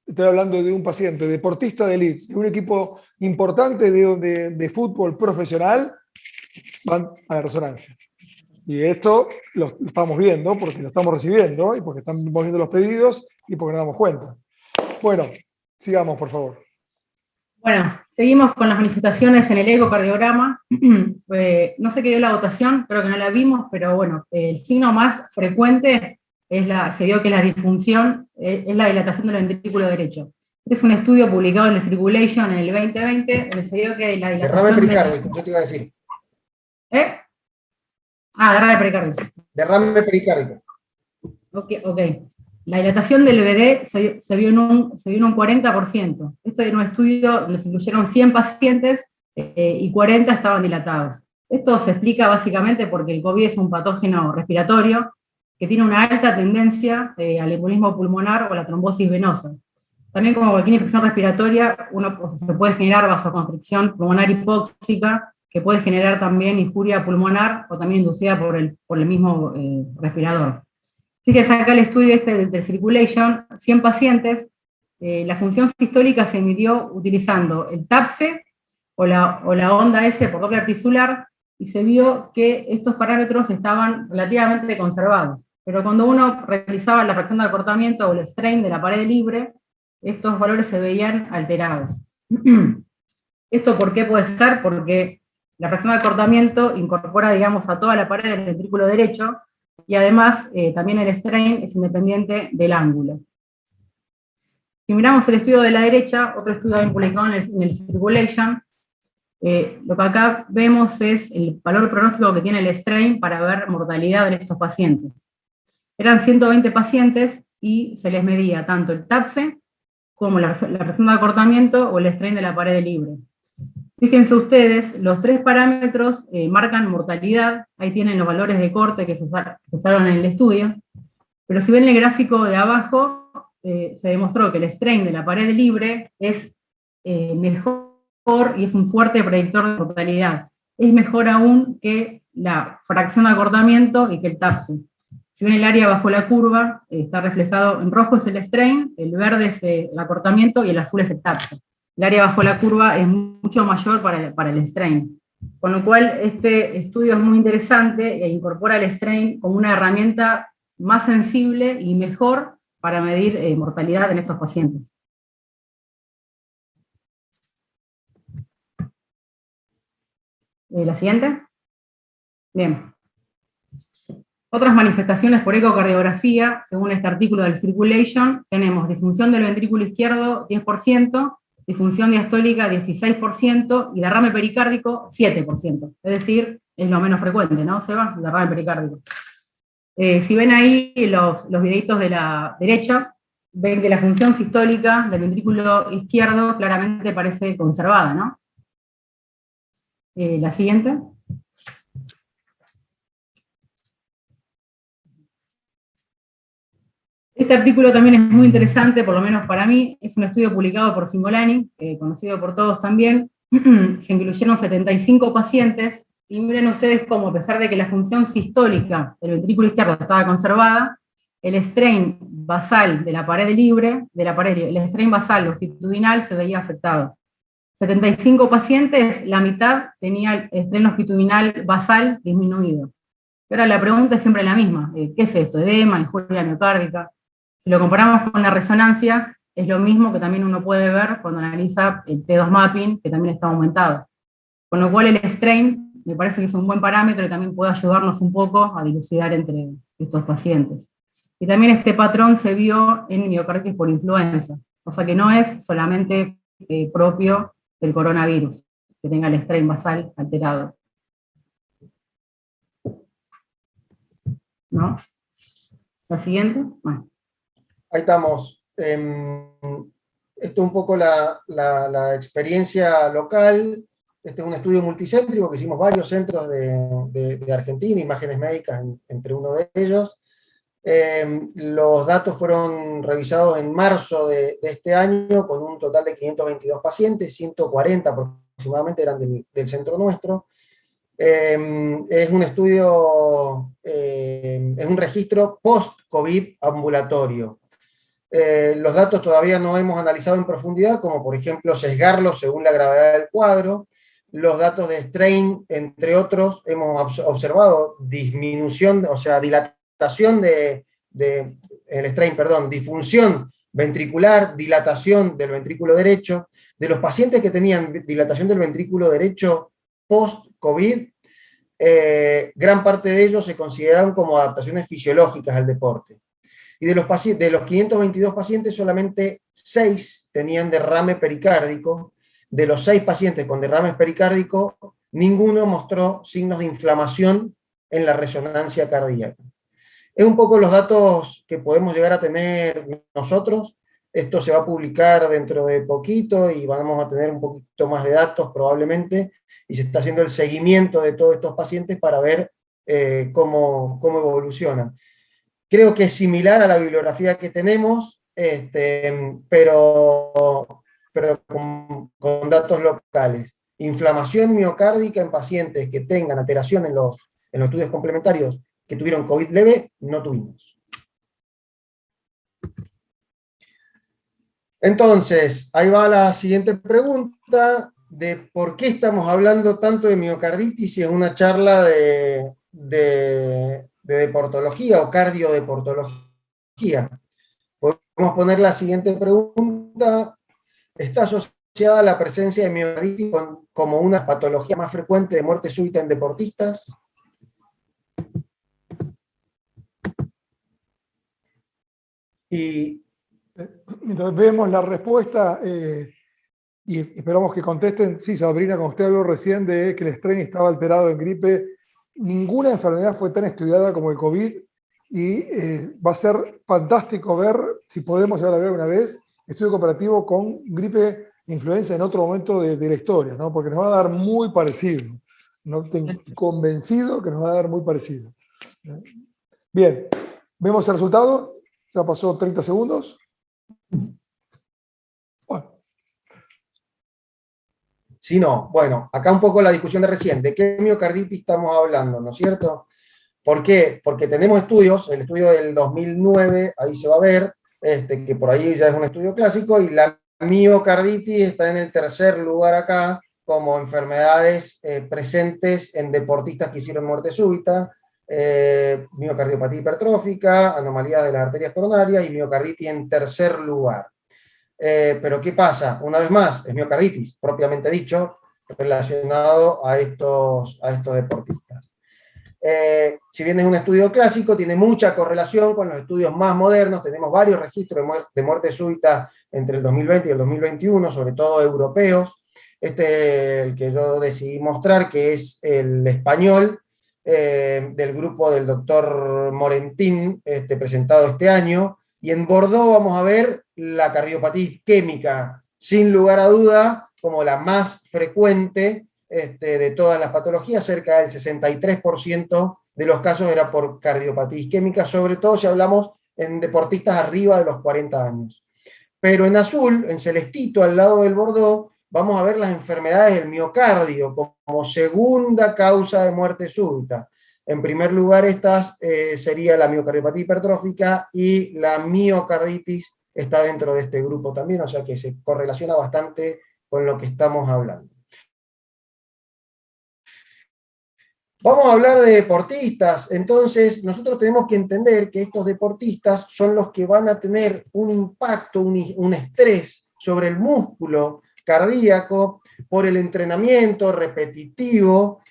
estoy hablando de un paciente deportista de elite, de un equipo importante de fútbol profesional, van a la resonancia. Y esto lo estamos viendo porque lo estamos recibiendo y porque estamos viendo los pedidos y porque nos damos cuenta. Bueno, sigamos, por favor. Bueno, seguimos con las manifestaciones en el ecocardiograma. No sé qué dio la votación, creo que no la vimos, pero bueno, el signo más frecuente se dio que es la disfunción, es la dilatación del ventrículo derecho. Este es un estudio publicado en el Circulation en el 2020, donde se dio que la dilatación... Derrame pericárdico, yo te iba a decir. Derrame pericárdico. Derrame pericárdico. Ok. La dilatación del BD se vio en un 40%. Esto es un estudio donde se incluyeron 100 pacientes y 40 estaban dilatados. Esto se explica básicamente porque el COVID es un patógeno respiratorio que tiene una alta tendencia al embolismo pulmonar o a la trombosis venosa. También, como cualquier infección respiratoria, se puede generar vasoconstricción pulmonar hipóxica, que puede generar también injuria pulmonar o también inducida por el mismo respirador. Fíjense acá el estudio del Circulation, 100 pacientes, la función sistólica se midió utilizando el TAPSE o la onda S por Doppler tisular, y se vio que estos parámetros estaban relativamente conservados. Pero cuando uno realizaba la fracción de acortamiento o el strain de la pared libre, estos valores se veían alterados. ¿Esto por qué puede ser? Porque la fracción de acortamiento incorpora, digamos, a toda la pared del ventrículo derecho, y además también el strain es independiente del ángulo. Si miramos el estudio de la derecha, otro estudio bien publicado en el Circulation, lo que acá vemos es el valor pronóstico que tiene el strain para ver mortalidad en estos pacientes. Eran 120 pacientes y se les medía tanto el TAPSE como la fracción de acortamiento o el strain de la pared libre. Fíjense ustedes, los tres parámetros marcan mortalidad, ahí tienen los valores de corte que se usaron en el estudio, pero si ven el gráfico de abajo, se demostró que el strain de la pared libre es mejor y es un fuerte predictor de mortalidad. Es mejor aún que la fracción de acortamiento y que el TAPSE. Si ven el área bajo la curva, está reflejado en rojo es el strain, el verde es el acortamiento y el azul es el TAPSE. El área bajo la curva es mucho mayor para el strain. Con lo cual, este estudio es muy interesante e incorpora el strain como una herramienta más sensible y mejor para medir mortalidad en estos pacientes. ¿La siguiente? Bien. Otras manifestaciones por ecocardiografía, según este artículo del Circulation, tenemos disfunción del ventrículo izquierdo 10%, disfunción diastólica 16% y derrame pericárdico 7%. Es decir, es lo menos frecuente, ¿no, Seba? El derrame pericárdico. Si ven ahí los videitos de la derecha, ven que la función sistólica del ventrículo izquierdo claramente parece conservada, ¿no? La siguiente. Este artículo también es muy interesante, por lo menos para mí, es un estudio publicado por Cingolani, conocido por todos también. Se incluyeron 75 pacientes, y miren ustedes cómo, a pesar de que la función sistólica del ventrículo izquierdo estaba conservada, el strain basal de la pared libre, el strain basal longitudinal se veía afectado. 75 pacientes, la mitad tenía el strain longitudinal basal disminuido. Ahora la pregunta es siempre la misma, ¿qué es esto? ¿Edema, injuria miocárdica? Si lo comparamos con la resonancia, es lo mismo que también uno puede ver cuando analiza el T2 mapping, que también está aumentado. Con lo cual el strain me parece que es un buen parámetro y también puede ayudarnos un poco a dilucidar entre estos pacientes. Y también este patrón se vio en miocarditis por influenza, o sea que no es solamente propio del coronavirus, que tenga el strain basal alterado. ¿No? ¿La siguiente? Bueno. Ahí estamos. Esto es un poco la experiencia local. Este es un estudio multicéntrico que hicimos varios centros de Argentina, imágenes médicas entre uno de ellos. Los datos fueron revisados en marzo de este año con un total de 522 pacientes, 140 aproximadamente eran del centro nuestro. Es un estudio, es un registro post-COVID ambulatorio. Los datos todavía no hemos analizado en profundidad, como por ejemplo sesgarlos según la gravedad del cuadro. Los datos de strain, entre otros, hemos observado disminución, o sea, dilatación el strain, perdón, disfunción ventricular, dilatación del ventrículo derecho. De los pacientes que tenían dilatación del ventrículo derecho post-COVID, gran parte de ellos se consideraron como adaptaciones fisiológicas al deporte. Y de los 522 pacientes, solamente 6 tenían derrame pericárdico. De los 6 pacientes con derrames pericárdicos, ninguno mostró signos de inflamación en la resonancia cardíaca. Es un poco los datos que podemos llegar a tener nosotros. Esto se va a publicar dentro de poquito y vamos a tener un poquito más de datos probablemente, y se está haciendo el seguimiento de todos estos pacientes para ver cómo evolucionan. Creo que es similar a la bibliografía que tenemos, pero con datos locales. Inflamación miocárdica en pacientes que tengan alteración en los estudios complementarios que tuvieron COVID leve, no tuvimos. Entonces, ahí va la siguiente pregunta. de por qué estamos hablando tanto de miocarditis y en una charla de deportología o cardiodeportología. Podemos poner la siguiente pregunta. ¿Está asociada la presencia de miocarditis como una patología más frecuente de muerte súbita en deportistas? Y mientras vemos la respuesta, y esperamos que contesten, sí, Sabrina, como usted habló recién de que el strain estaba alterado en gripe, ninguna enfermedad fue tan estudiada como el COVID, y va a ser fantástico ver, si podemos llegar a ver una vez, estudio comparativo con gripe e influenza en otro momento de la historia, ¿no? Porque nos va a dar muy parecido. No estoy convencido que nos va a dar muy parecido. Bien, vemos el resultado. Ya pasó 30 segundos. Bueno. Si no, bueno, acá un poco la discusión de recién, ¿de qué miocarditis estamos hablando, no es cierto? ¿Por qué? Porque tenemos estudios, el estudio del 2009, ahí se va a ver, que por ahí ya es un estudio clásico, y la miocarditis está en el tercer lugar acá, como enfermedades presentes en deportistas que hicieron muerte súbita, miocardiopatía hipertrófica, anomalías de las arterias coronarias y miocarditis en tercer lugar. Pero ¿qué pasa? Una vez más, es miocarditis, propiamente dicho, relacionado a estos deportistas. Si bien es un estudio clásico, tiene mucha correlación con los estudios más modernos. Tenemos varios registros de muerte súbita entre el 2020 y el 2021, sobre todo europeos. El que yo decidí mostrar, que es el español, del grupo del doctor Morentín, presentado este año. Y en Bordeaux vamos a ver la cardiopatía isquémica, sin lugar a duda, como la más frecuente de todas las patologías. Cerca del 63% de los casos era por cardiopatía isquémica, sobre todo si hablamos en deportistas arriba de los 40 años. Pero en azul, en celestito, al lado del Bordeaux, vamos a ver las enfermedades del miocardio como segunda causa de muerte súbita. En primer lugar, estas sería la miocardiopatía hipertrófica, y la miocarditis está dentro de este grupo también, o sea que se correlaciona bastante con lo que estamos hablando. Vamos a hablar de deportistas. Entonces nosotros tenemos que entender que estos deportistas son los que van a tener un impacto, un estrés sobre el músculo cardíaco por el entrenamiento repetitivo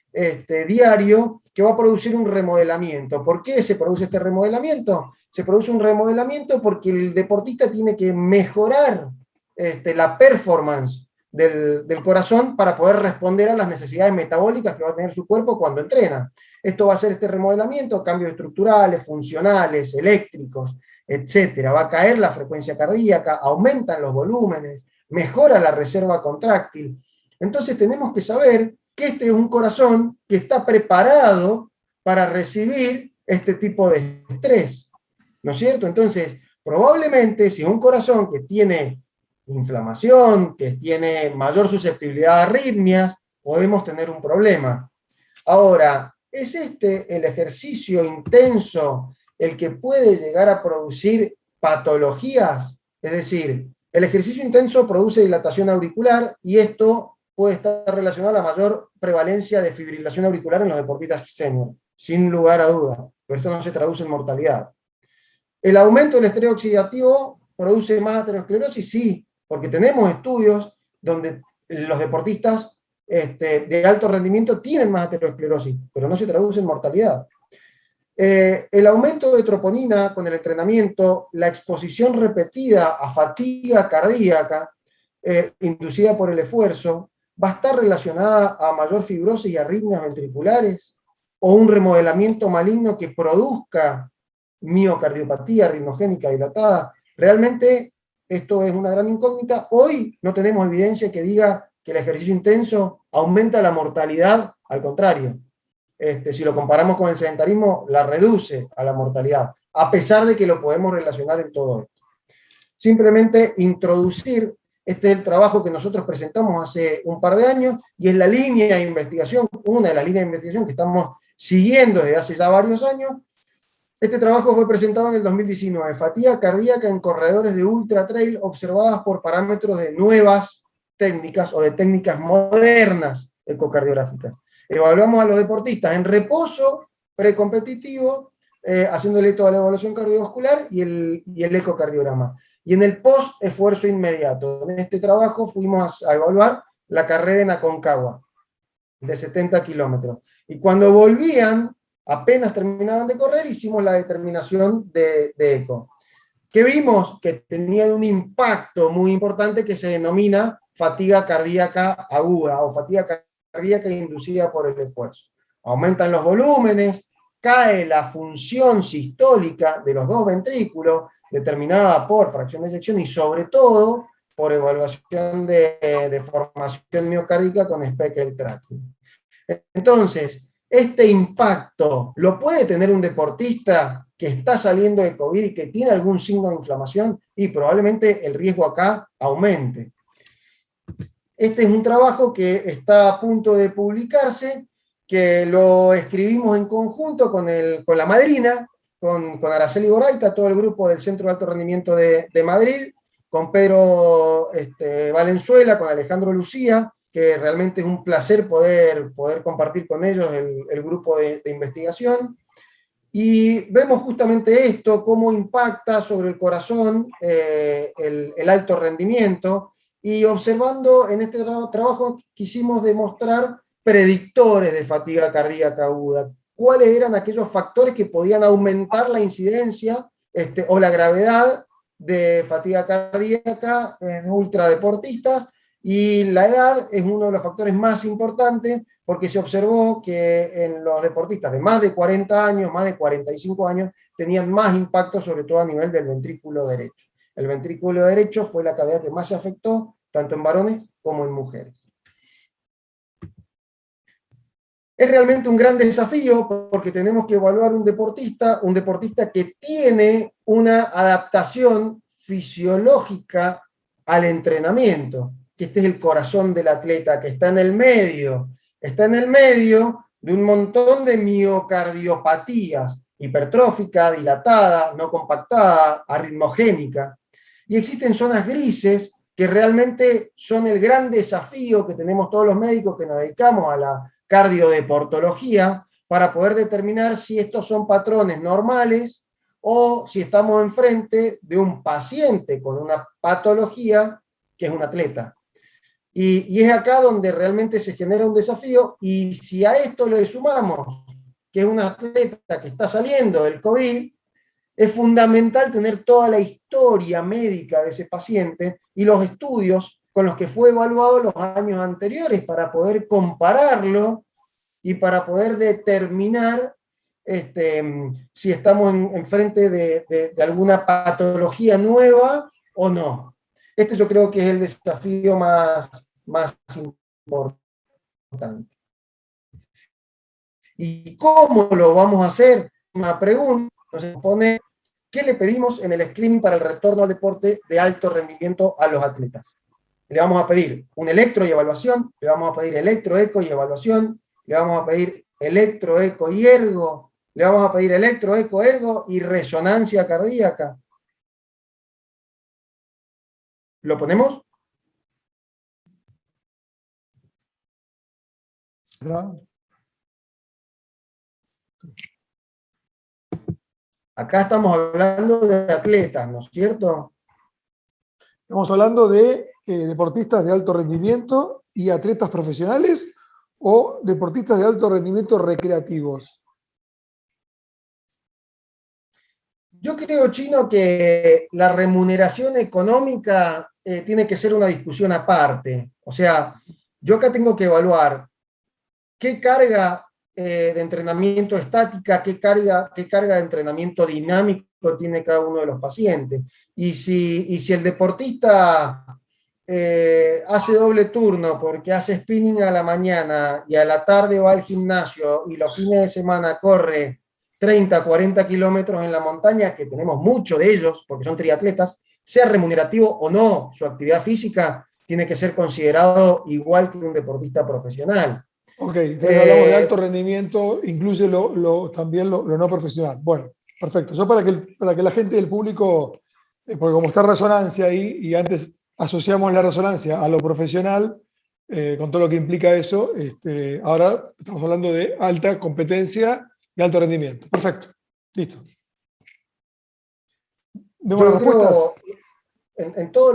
diario, que va a producir un remodelamiento. ¿Por qué se produce este remodelamiento? Se produce un remodelamiento porque el deportista tiene que mejorar la performance del corazón para poder responder a las necesidades metabólicas que va a tener su cuerpo cuando entrena. Esto va a ser este remodelamiento, cambios estructurales, funcionales, eléctricos, etc. Va a caer la frecuencia cardíaca, aumentan los volúmenes, mejora la reserva contráctil. Entonces tenemos que saber que este es un corazón que está preparado para recibir este tipo de estrés, ¿no es cierto? Entonces, probablemente si un corazón que tiene inflamación, que tiene mayor susceptibilidad a arritmias, podemos tener un problema. Ahora, ¿es el ejercicio intenso el que puede llegar a producir patologías? Es decir, el ejercicio intenso produce dilatación auricular, y esto puede estar relacionado a la mayor prevalencia de fibrilación auricular en los deportistas senior, sin lugar a duda, pero esto no se traduce en mortalidad. ¿El aumento del estrés oxidativo produce más aterosclerosis? Sí, porque tenemos estudios donde los deportistas de alto rendimiento tienen más aterosclerosis, pero no se traduce en mortalidad. El aumento de troponina con el entrenamiento, la exposición repetida a fatiga cardíaca inducida por el esfuerzo, va a estar relacionada a mayor fibrosis y arritmias ventriculares, o un remodelamiento maligno que produzca miocardiopatía ritmogénica dilatada. Realmente esto es una gran incógnita. Hoy no tenemos evidencia que diga que el ejercicio intenso aumenta la mortalidad, al contrario. Si lo comparamos con el sedentarismo, la reduce a la mortalidad, a pesar de que lo podemos relacionar en todo esto. Simplemente introducir, este es el trabajo que nosotros presentamos hace un par de años, y es la línea de investigación, una de las líneas de investigación que estamos siguiendo desde hace ya varios años. Este trabajo fue presentado en el 2019, fatiga cardíaca en corredores de ultra trail observadas por parámetros de nuevas técnicas o de técnicas modernas ecocardiográficas. Evaluamos a los deportistas en reposo precompetitivo, haciéndole toda la evaluación cardiovascular y el ecocardiograma. Y en el post-esfuerzo inmediato. En este trabajo fuimos a evaluar la carrera en Aconcagua, de 70 kilómetros. Y cuando volvían, apenas terminaban de correr, hicimos la determinación de eco. ¿Qué vimos? Que tenían un impacto muy importante que se denomina fatiga cardíaca aguda o fatiga cardíaca inducida por el esfuerzo. Aumentan los volúmenes, cae la función sistólica de los dos ventrículos, determinada por fracción de eyección y sobre todo por evaluación de formación miocárdica con Speckle tracking. Entonces, este impacto lo puede tener un deportista que está saliendo de COVID y que tiene algún signo de inflamación, y probablemente el riesgo acá aumente. Este es un trabajo que está a punto de publicarse, que lo escribimos en conjunto con la madrina, con Araceli Boraita, todo el grupo del Centro de Alto Rendimiento de Madrid, con Pedro Valenzuela, con Alejandro Lucía, que realmente es un placer poder compartir con ellos el grupo de investigación. Y vemos justamente esto, cómo impacta sobre el corazón el alto rendimiento, y observando en este trabajo quisimos demostrar predictores de fatiga cardíaca aguda, cuáles eran aquellos factores que podían aumentar la incidencia o la gravedad de fatiga cardíaca en ultradeportistas, y la edad es uno de los factores más importantes, porque se observó que en los deportistas de más de 40 años, más de 45 años, tenían más impacto, sobre todo a nivel del ventrículo derecho. El ventrículo derecho fue la cavidad que más se afectó, tanto en varones como en mujeres. Es realmente un gran desafío, porque tenemos que evaluar un deportista que tiene una adaptación fisiológica al entrenamiento, que este es el corazón del atleta, que está en el medio de un montón de miocardiopatías, hipertrófica, dilatada, no compactada, arritmogénica. Y existen zonas grises que realmente son el gran desafío que tenemos todos los médicos que nos dedicamos a la cardiodeportología, para poder determinar si estos son patrones normales o si estamos enfrente de un paciente con una patología que es un atleta. Y es acá donde realmente se genera un desafío, y si a esto le sumamos que es un atleta que está saliendo del COVID, es fundamental tener toda la historia médica de ese paciente y los estudios con los que fue evaluado los años anteriores, para poder compararlo y para poder determinar si estamos enfrente de alguna patología nueva o no. Yo creo que es el desafío más importante. ¿Y cómo lo vamos a hacer? Una pregunta nos pone: ¿qué le pedimos en el screening para el retorno al deporte de alto rendimiento a los atletas? Le vamos a pedir un electro y evaluación, le vamos a pedir electroeco y evaluación, le vamos a pedir electroeco y ergo, le vamos a pedir electroeco, ergo y resonancia cardíaca. ¿Lo ponemos? Acá estamos hablando de atletas, ¿no es cierto? Estamos hablando de deportistas de alto rendimiento y atletas profesionales, o deportistas de alto rendimiento recreativos. Yo creo, Chino, que la remuneración económica tiene que ser una discusión aparte. O sea, yo acá tengo que evaluar qué carga de entrenamiento estática, qué carga de entrenamiento dinámico tiene cada uno de los pacientes. Y si el deportista hace doble turno porque hace spinning a la mañana y a la tarde va al gimnasio y los fines de semana corre 30, 40 kilómetros en la montaña, que tenemos muchos de ellos porque son triatletas, sea remunerativo o no su actividad física, tiene que ser considerado igual que un deportista profesional. Ok, entonces hablamos de alto rendimiento, incluye también lo no profesional. Bueno, perfecto. Yo para que la gente del público, porque como está Resonancia ahí, y antes asociamos la resonancia a lo profesional, con todo lo que implica eso. Ahora estamos hablando de alta competencia y alto rendimiento. Perfecto, listo. ¿Vemos las respuestas? En todos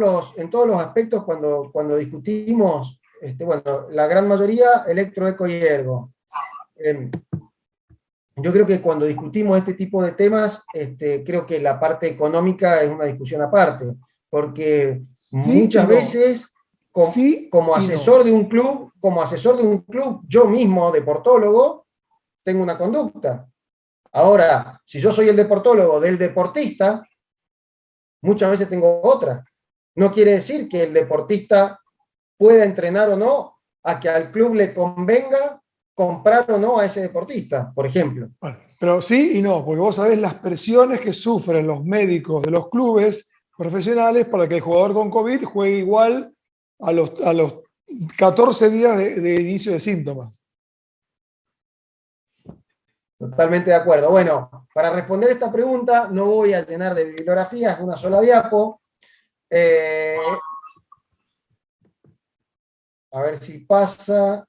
los aspectos, cuando discutimos, bueno, la gran mayoría, electro, eco y ergo. Yo creo que cuando discutimos este tipo de temas, creo que la parte económica es una discusión aparte, porque Sí muchas y no. veces, Sí como y asesor no. de un club, yo mismo, deportólogo, tengo una conducta. Ahora, si yo soy el deportólogo del deportista, muchas veces tengo otra. No quiere decir que el deportista pueda entrenar o no, a que al club le convenga comprar o no a ese deportista, por ejemplo. Bueno, pero sí y no, porque vos sabés las presiones que sufren los médicos de los clubes profesionales para que el jugador con COVID juegue igual a los 14 días de inicio de síntomas. Totalmente de acuerdo. Bueno, para responder esta pregunta no voy a llenar de bibliografía, es una sola diapo. A ver si pasa.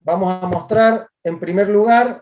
Vamos a mostrar, en primer lugar,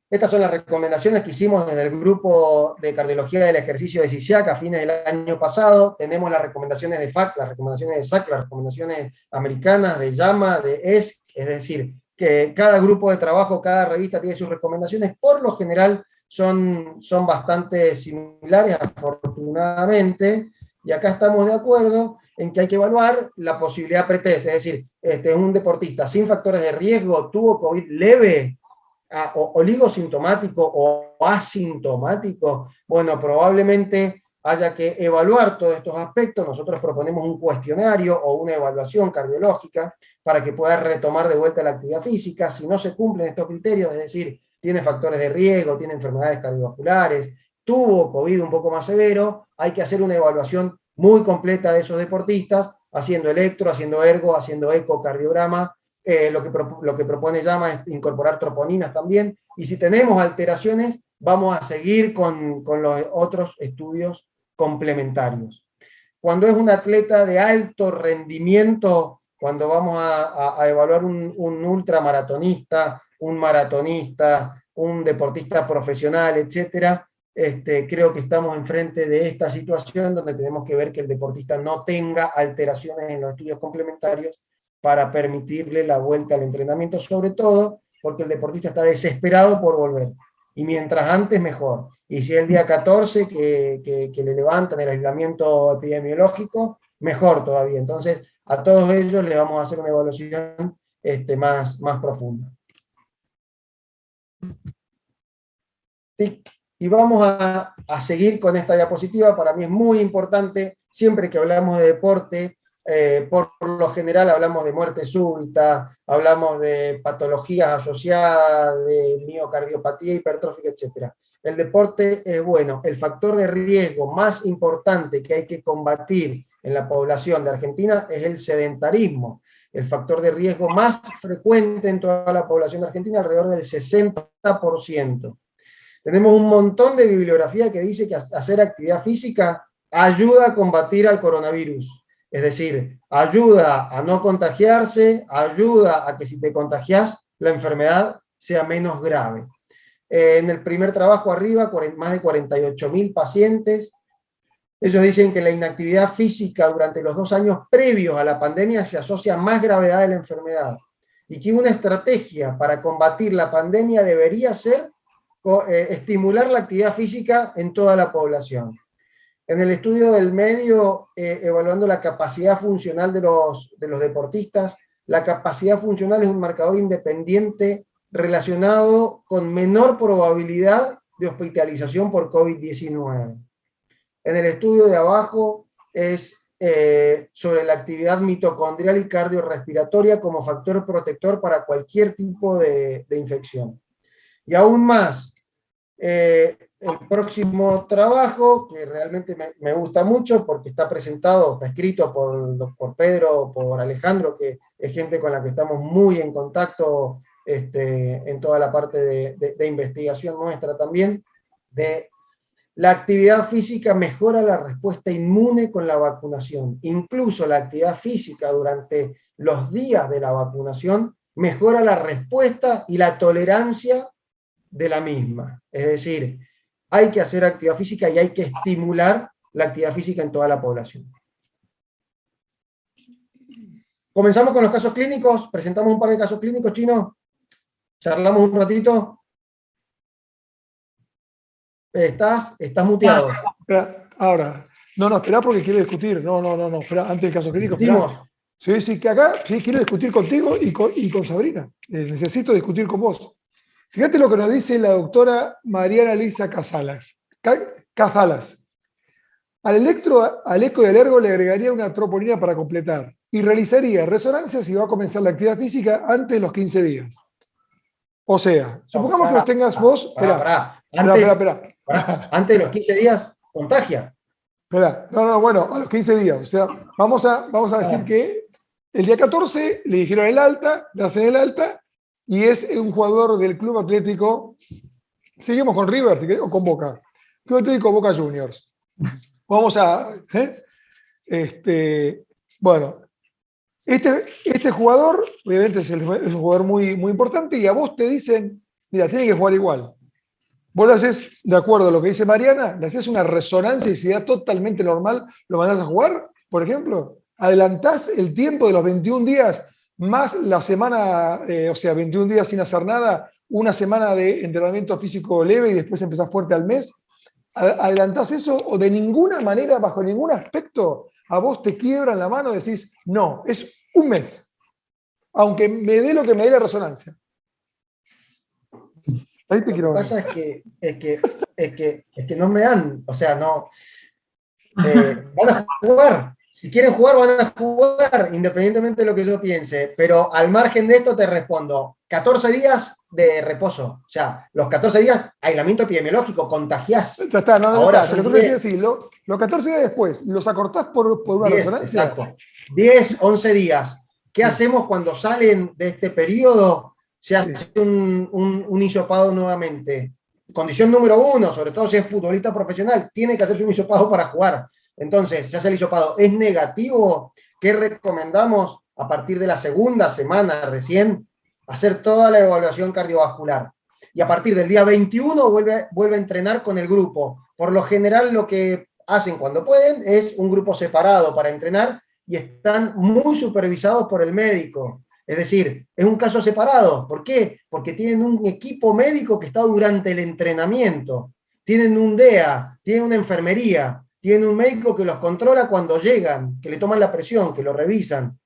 estas son las recomendaciones que hicimos desde el grupo de cardiología del ejercicio de CISIAC a fines del año pasado. Tenemos las recomendaciones de FAC, las recomendaciones de SAC, las recomendaciones americanas de JAMA, de ESC, es decir, que cada grupo de trabajo, cada revista tiene sus recomendaciones. Por lo general son bastante similares, afortunadamente, y acá estamos de acuerdo en que hay que evaluar la posibilidad pretest, es decir, un deportista sin factores de riesgo, tuvo COVID leve, oligosintomático o asintomático, bueno, probablemente haya que evaluar todos estos aspectos. Nosotros proponemos un cuestionario o una evaluación cardiológica para que pueda retomar de vuelta la actividad física. Si no se cumplen estos criterios, es decir, tiene factores de riesgo, tiene enfermedades cardiovasculares, tuvo COVID un poco más severo, hay que hacer una evaluación muy completa de esos deportistas, haciendo electro, haciendo ergo, haciendo ecocardiograma. Lo que propone JAMA es incorporar troponinas también, y si tenemos alteraciones, vamos a seguir con los otros estudios complementarios. Cuando es un atleta de alto rendimiento, cuando vamos a evaluar un ultramaratonista, un maratonista, un deportista profesional, etcétera, creo que estamos enfrente de esta situación donde tenemos que ver que el deportista no tenga alteraciones en los estudios complementarios para permitirle la vuelta al entrenamiento, sobre todo porque el deportista está desesperado por volver. Y mientras antes, mejor. Y si es el día 14 que le levantan el aislamiento epidemiológico, mejor todavía. Entonces, a todos ellos le vamos a hacer una evaluación más profunda. Sí. Y vamos a seguir con esta diapositiva. Para mí es muy importante, siempre que hablamos de deporte, por lo general hablamos de muerte súbita, hablamos de patologías asociadas, de miocardiopatía hipertrófica, etc. El deporte es bueno. El factor de riesgo más importante que hay que combatir en la población de Argentina es el sedentarismo. El factor de riesgo más frecuente en toda la población de Argentina, alrededor del 60%. Tenemos un montón de bibliografía que dice que hacer actividad física ayuda a combatir al coronavirus. Es decir, ayuda a no contagiarse, ayuda a que si te contagias, la enfermedad sea menos grave. En el primer trabajo arriba, más de 48.000 pacientes. Ellos dicen que la inactividad física durante los 2 años previos a la pandemia se asocia a más gravedad de la enfermedad. Y que una estrategia para combatir la pandemia debería ser estimular la actividad física en toda la población. En el estudio del medio, evaluando la capacidad funcional de los deportistas, la capacidad funcional es un marcador independiente relacionado con menor probabilidad de hospitalización por COVID-19. En el estudio de abajo es sobre la actividad mitocondrial y cardiorrespiratoria como factor protector para cualquier tipo de infección. Y aún más, el próximo trabajo, que realmente me gusta mucho porque está presentado, está escrito por Pedro, por Alejandro, que es gente con la que estamos muy en contacto en toda la parte de investigación nuestra también, de La actividad física mejora la respuesta inmune con la vacunación. Incluso la actividad física durante los días de la vacunación mejora la respuesta y la tolerancia de la misma. Es decir, hay que hacer actividad física y hay que estimular la actividad física en toda la población. Comenzamos con los casos clínicos, presentamos un par de casos clínicos, Chino. Charlamos un ratito. Estás muteado. Espera, ahora, no, espera porque quiero discutir. No, espera, antes del caso clínico. Discutimos. Sí, que acá sí quiero discutir contigo y con Sabrina. Necesito discutir con vos. Fíjate lo que nos dice la doctora Mariana Elisa Casalas. Al eco y al ergo le agregaría una troponina para completar y realizaría resonancias y va a comenzar la actividad física antes de los 15 días. O sea, supongamos que los tengas vos. Espera. Antes de los 15 días, contagia. Espera, bueno, a los 15 días. O sea, vamos a decir que el día 14 le dijeron el alta, le hacen el alta, y es un jugador del Club Atlético. Seguimos con River, si querés, o con Boca. Club Atlético Boca Juniors. Vamos a. Bueno, este jugador, obviamente, es un jugador muy, muy importante, y a vos te dicen, mira, tiene que jugar igual. Vos lo haces, de acuerdo a lo que dice Mariana, le haces una resonancia y si da totalmente normal, lo mandás a jugar, por ejemplo. Adelantás el tiempo de los 21 días, más la semana, o sea, 21 días sin hacer nada, una semana de entrenamiento físico leve y después empezás fuerte al mes. ¿Adelantás eso o de ninguna manera, bajo ningún aspecto, a vos te quiebran la mano y decís, no, es un mes, aunque me dé lo que me dé la resonancia? Ahí te quiero ver. Lo que pasa es que no me dan, o sea, no. Van a jugar. Si quieren jugar, van a jugar, independientemente de lo que yo piense. Pero al margen de esto te respondo, 14 días de reposo. O sea, los 14 días, aislamiento epidemiológico, contagiás. Ya está, Ahora los 14 días sí, los 14 días después, ¿los acortás por una 10, resonancia? exacto. 10, 11 días. ¿Qué hacemos cuando salen de este periodo? Se hace un hisopado nuevamente. Condición número 1, sobre todo si es futbolista profesional, tiene que hacerse un hisopado para jugar. Entonces, ya sea el hisopado es negativo, ¿qué recomendamos a partir de la segunda semana recién? Hacer toda la evaluación cardiovascular. Y a partir del día 21 vuelve a entrenar con el grupo. Por lo general lo que hacen cuando pueden es un grupo separado para entrenar y están muy supervisados por el médico. Es decir, es un caso separado. ¿Por qué? Porque tienen un equipo médico que está durante el entrenamiento. Tienen un DEA, tienen una enfermería, tienen un médico que los controla cuando llegan, que le toman la presión, que lo revisan.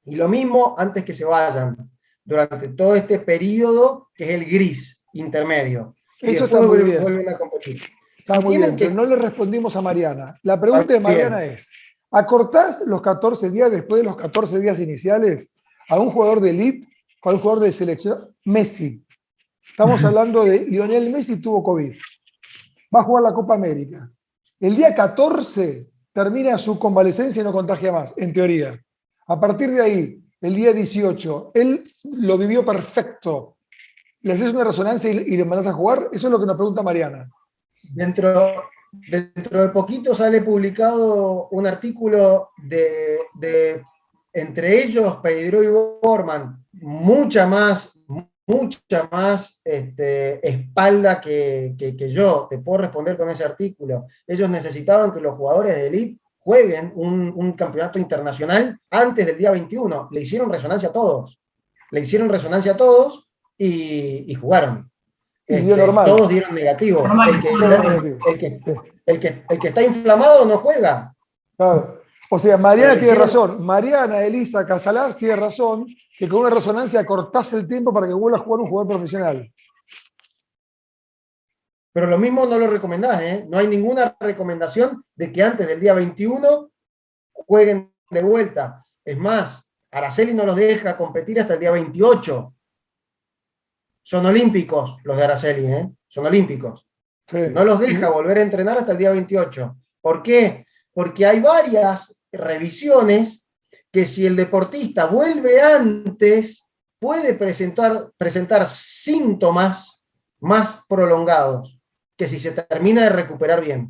Y lo mismo antes que se vayan, durante todo este periodo que es el gris intermedio. Eso está muy bien. Vuelven a competir. Está muy bien, pero no le respondimos a Mariana. La pregunta de Mariana es, ¿acortás los 14 días después de los 14 días iniciales a un jugador de elite o a un jugador de selección? Messi. Estamos hablando de Lionel Messi, tuvo COVID. Va a jugar la Copa América. El día 14 termina su convalecencia y no contagia más, en teoría. A partir de ahí, el día 18, él lo vivió perfecto. ¿Le haces una resonancia y le mandás a jugar? Eso es lo que nos pregunta Mariana. Dentro de poquito sale publicado un artículo de entre ellos, Pedro y Borman, mucha más espalda que yo. Te puedo responder con ese artículo. Ellos necesitaban que los jugadores de elite jueguen un campeonato internacional antes del día 21. Le hicieron resonancia a todos. Y jugaron. Todos dieron negativo. El que está inflamado no juega. Claro. O sea, Mariana tiene razón. Mariana Elisa Casalas tiene razón que con una resonancia cortás el tiempo para que vuelva a jugar un jugador profesional. Pero lo mismo no lo recomendás, ¿eh? No hay ninguna recomendación de que antes del día 21 jueguen de vuelta. Es más, Araceli no los deja competir hasta el día 28. Son olímpicos los de Araceli, ¿eh? Son olímpicos. Sí. No los deja volver a entrenar hasta el día 28. ¿Por qué? Porque hay varias revisiones que si el deportista vuelve antes, puede presentar síntomas más prolongados. que si se termina de recuperar bien.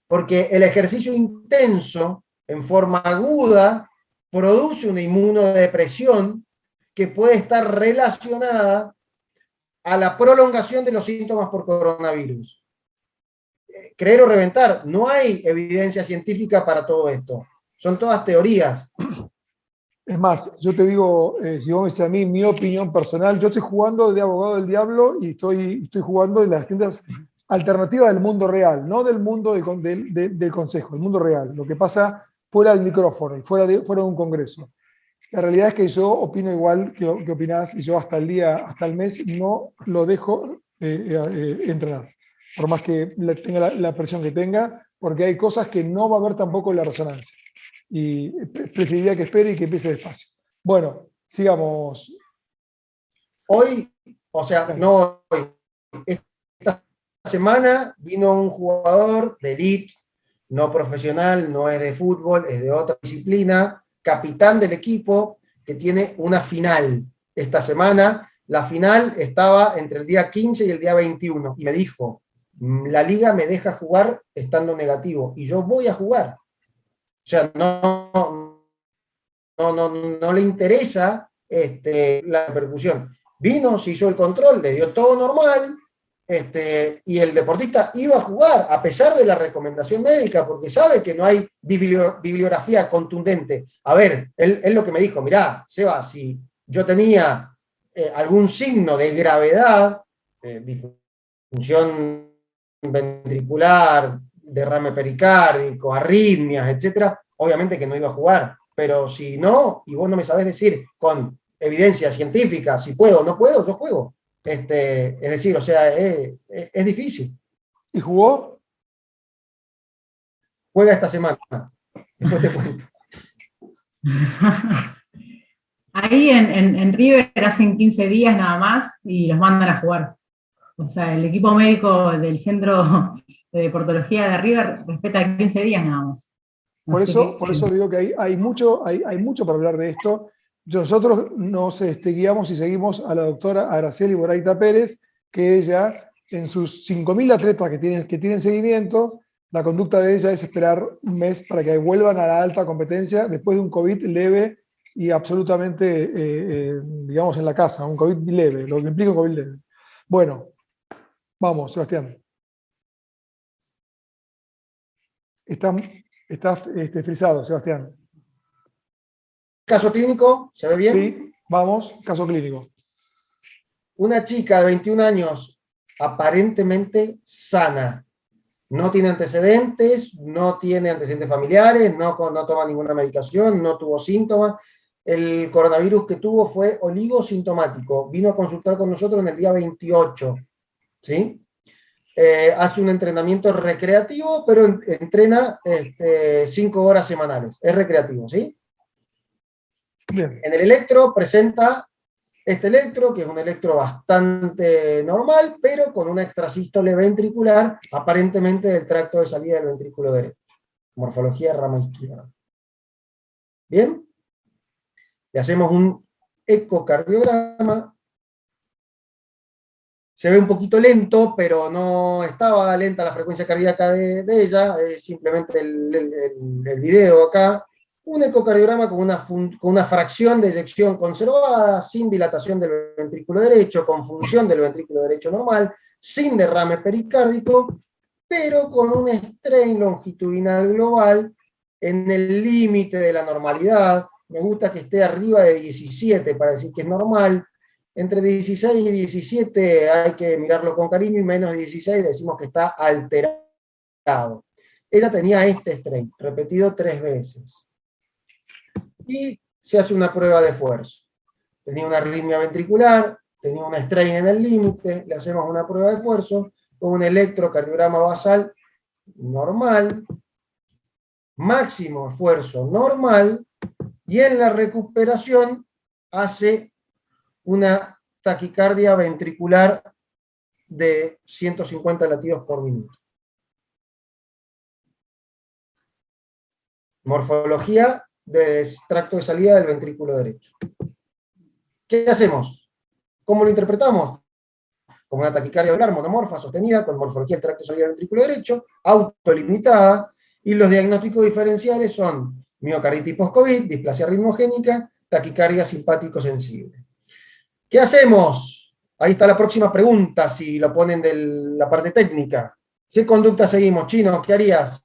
Porque el ejercicio intenso, en forma aguda, produce una inmunodepresión que puede estar relacionada a la prolongación de los síntomas por coronavirus. Creer o reventar, no hay evidencia científica para todo esto. Son todas teorías. Es más, yo te digo, si vos me decís a mí, mi opinión personal, yo estoy jugando de abogado del diablo y estoy jugando en las distintas alternativas del mundo real, no del mundo del consejo, el mundo real, lo que pasa fuera del micrófono y fuera de un congreso. La realidad es que yo opino igual que opinás y yo hasta el mes no lo dejo entrenar, por más que tenga la presión que tenga, porque hay cosas que no va a haber tampoco la resonancia. Y preferiría que espere y que empiece despacio. Bueno, sigamos. Hoy, o sea, no hoy, esta semana vino un jugador de elite, no profesional, no es de fútbol, es de otra disciplina, capitán del equipo, que tiene una final esta semana. La final estaba entre el día 15 y el día 21, y me dijo, la liga me deja jugar estando negativo, y yo voy a jugar. O sea, no le interesa la repercusión. Vino, se hizo el control, le dio todo normal, y el deportista iba a jugar, a pesar de la recomendación médica, porque sabe que no hay bibliografía contundente. A ver, él lo que me dijo, mirá, Seba, si yo tenía algún signo de gravedad, disfunción ventricular, derrame pericárdico, arritmias, etcétera, obviamente que no iba a jugar. Pero si no, y vos no me sabés decir con evidencia científica si puedo o no puedo, yo juego. Es decir, o sea, es difícil. ¿Y jugó? Juega esta semana. Después te cuento. Ahí en River hacen 15 días nada más y los mandan a jugar. O sea, el equipo médico del centro de deportología de River respeta 15 días nada más. Por eso digo que hay mucho para hablar de esto. Nosotros nos guiamos y seguimos a la doctora Araceli Boraita Pérez, que ella, en sus 5.000 atletas que tienen seguimiento, la conducta de ella es esperar un mes para que vuelvan a la alta competencia después de un COVID leve y absolutamente, digamos, en la casa, un COVID leve, lo que implica un COVID leve. Bueno, vamos, Sebastián. Estás frisado, Sebastián. Caso clínico, ¿se ve bien? Sí, vamos, caso clínico. Una chica de 21 años, aparentemente sana. No tiene antecedentes, no tiene antecedentes familiares, no toma ninguna medicación, no tuvo síntomas. El coronavirus que tuvo fue oligosintomático. Vino a consultar con nosotros en el día 28. ¿Sí? Hace un entrenamiento recreativo, pero entrena 5 horas semanales. Es recreativo, ¿sí? Bien. En el electro presenta este electro, que es un electro bastante normal, pero con una extrasístole ventricular, aparentemente del tracto de salida del ventrículo derecho. Morfología rama izquierda. Bien. Le hacemos un ecocardiograma. Se ve un poquito lento, pero no estaba lenta la frecuencia cardíaca de ella, es simplemente el video acá. Un ecocardiograma con una fracción de eyección conservada, sin dilatación del ventrículo derecho, con función del ventrículo derecho normal, sin derrame pericárdico, pero con un strain longitudinal global en el límite de la normalidad. Me gusta que esté arriba de 17 para decir que es normal. Entre 16 y 17 hay que mirarlo con cariño, y menos de 16 decimos que está alterado. Ella tenía este strain, repetido 3 veces. Y se hace una prueba de esfuerzo. Tenía una arritmia ventricular, tenía un strain en el límite, le hacemos una prueba de esfuerzo con un electrocardiograma basal normal, máximo esfuerzo normal, y en la recuperación hace una taquicardia ventricular de 150 latidos por minuto. Morfología del tracto de salida del ventrículo derecho. ¿Qué hacemos? ¿Cómo lo interpretamos? como una taquicardia velar monomorfa sostenida con morfología del tracto salida ventrículo derecho, autolimitada, y los diagnósticos diferenciales son miocarditis post-COVID, displasia ritmogénica, taquicardia simpático sensible. ¿Qué hacemos? Ahí está la próxima pregunta, si lo ponen de la parte técnica. ¿Qué conducta seguimos, Chino? ¿Qué harías?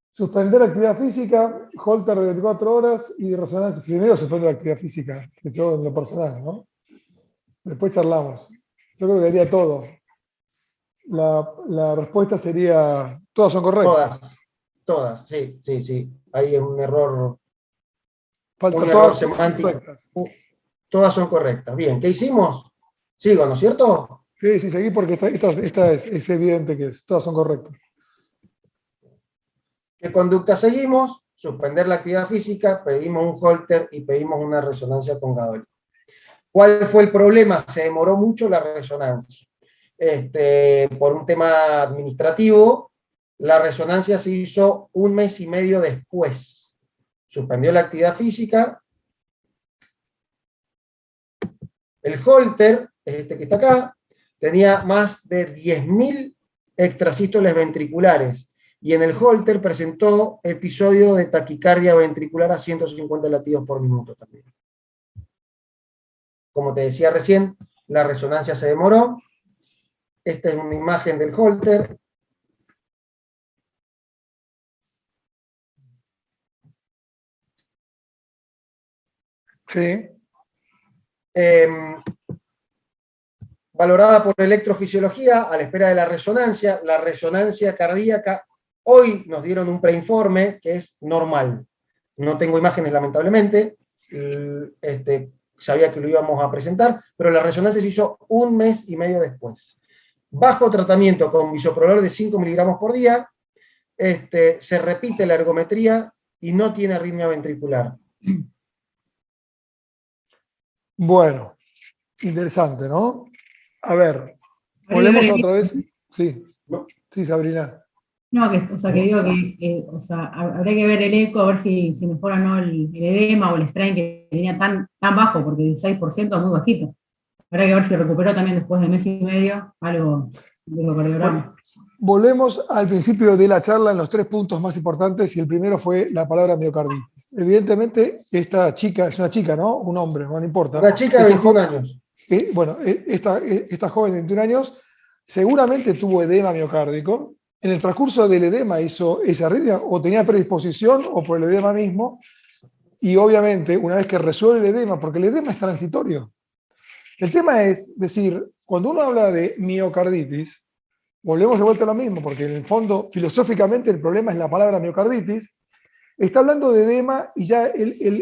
Suspender actividad física, holter de 24 horas y resonancia. Primero suspender la actividad física, que yo en lo personal, ¿no? Después charlamos. Yo creo que haría todo. La respuesta sería, todas son correctas. Todas, sí. Ahí es un error Falta un todas error semántico. correctas. Todas son correctas. Bien, ¿qué hicimos? Sigo, ¿no es cierto? Sí, sí, seguí porque esta es evidente que todas son correctas. ¿Qué conducta seguimos? Suspender la actividad física, pedimos un holter y pedimos una resonancia con Gadolin. ¿Cuál fue el problema? Se demoró mucho la resonancia. Por un tema administrativo, la resonancia se hizo 1 mes y medio después. Suspendió la actividad física. El holter, este que está acá, tenía más de 10.000 extrasístoles ventriculares y en el holter presentó episodio de taquicardia ventricular a 150 latidos por minuto también. Como te decía recién, la resonancia se demoró. Esta es una imagen del holter. Sí. Valorada por electrofisiología a la espera de la resonancia cardíaca, hoy nos dieron un preinforme que es normal. No tengo imágenes lamentablemente, sabía que lo íbamos a presentar, pero la resonancia se hizo 1 mes y medio después. Bajo tratamiento con bisoprolol de 5 miligramos por día, se repite la ergometría y no tiene arritmia ventricular. Bueno, interesante, ¿no? A ver, volvemos otra vez. Sí, sí, Sabrina. No, que digo que habría que ver el eco, a ver si mejora o no el edema o el strain que tenía tan bajo, porque el 6% es muy bajito. Habrá que ver si recuperó también después de 1 mes y medio algo de los cardiogramas. Volvemos al principio de la charla en los 3 puntos más importantes y el primero fue la palabra miocarditis. Evidentemente, esta chica, es una chica, ¿no? Un hombre, no importa. Una chica de 21 años. Esta joven de 21 años seguramente tuvo edema miocárdico. En el transcurso del edema hizo esa arritmia, o tenía predisposición o por el edema mismo, y obviamente una vez que resuelve el edema, porque el edema es transitorio. El tema es decir, cuando uno habla de miocarditis, volvemos de vuelta a lo mismo, porque en el fondo, filosóficamente, el problema es la palabra miocarditis. Está hablando de edema y ya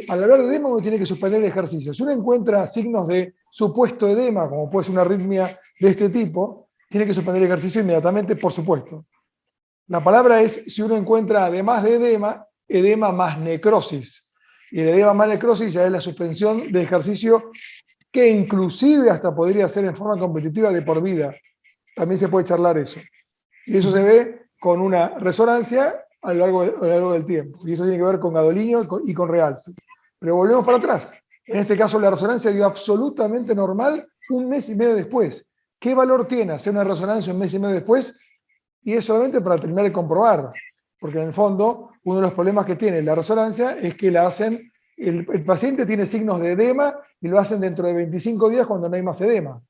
al hablar de edema uno tiene que suspender el ejercicio. Si uno encuentra signos de supuesto edema, como puede ser una arritmia de este tipo, tiene que suspender el ejercicio inmediatamente, por supuesto. La palabra es, si uno encuentra además de edema, edema más necrosis. Y el edema más necrosis ya es la suspensión del ejercicio, que inclusive hasta podría ser en forma competitiva de por vida. También se puede charlar eso. Y eso se ve con una resonancia a lo largo del tiempo. Y eso tiene que ver con gadolinio y con realce. Pero volvemos para atrás. En este caso la resonancia dio absolutamente normal 1 mes y medio después. ¿Qué valor tiene hacer una resonancia 1 mes y medio después? Y es solamente para terminar de comprobar. Porque en el fondo, uno de los problemas que tiene la resonancia es que la hacen, el paciente tiene signos de edema y lo hacen dentro de 25 días cuando no hay más edema.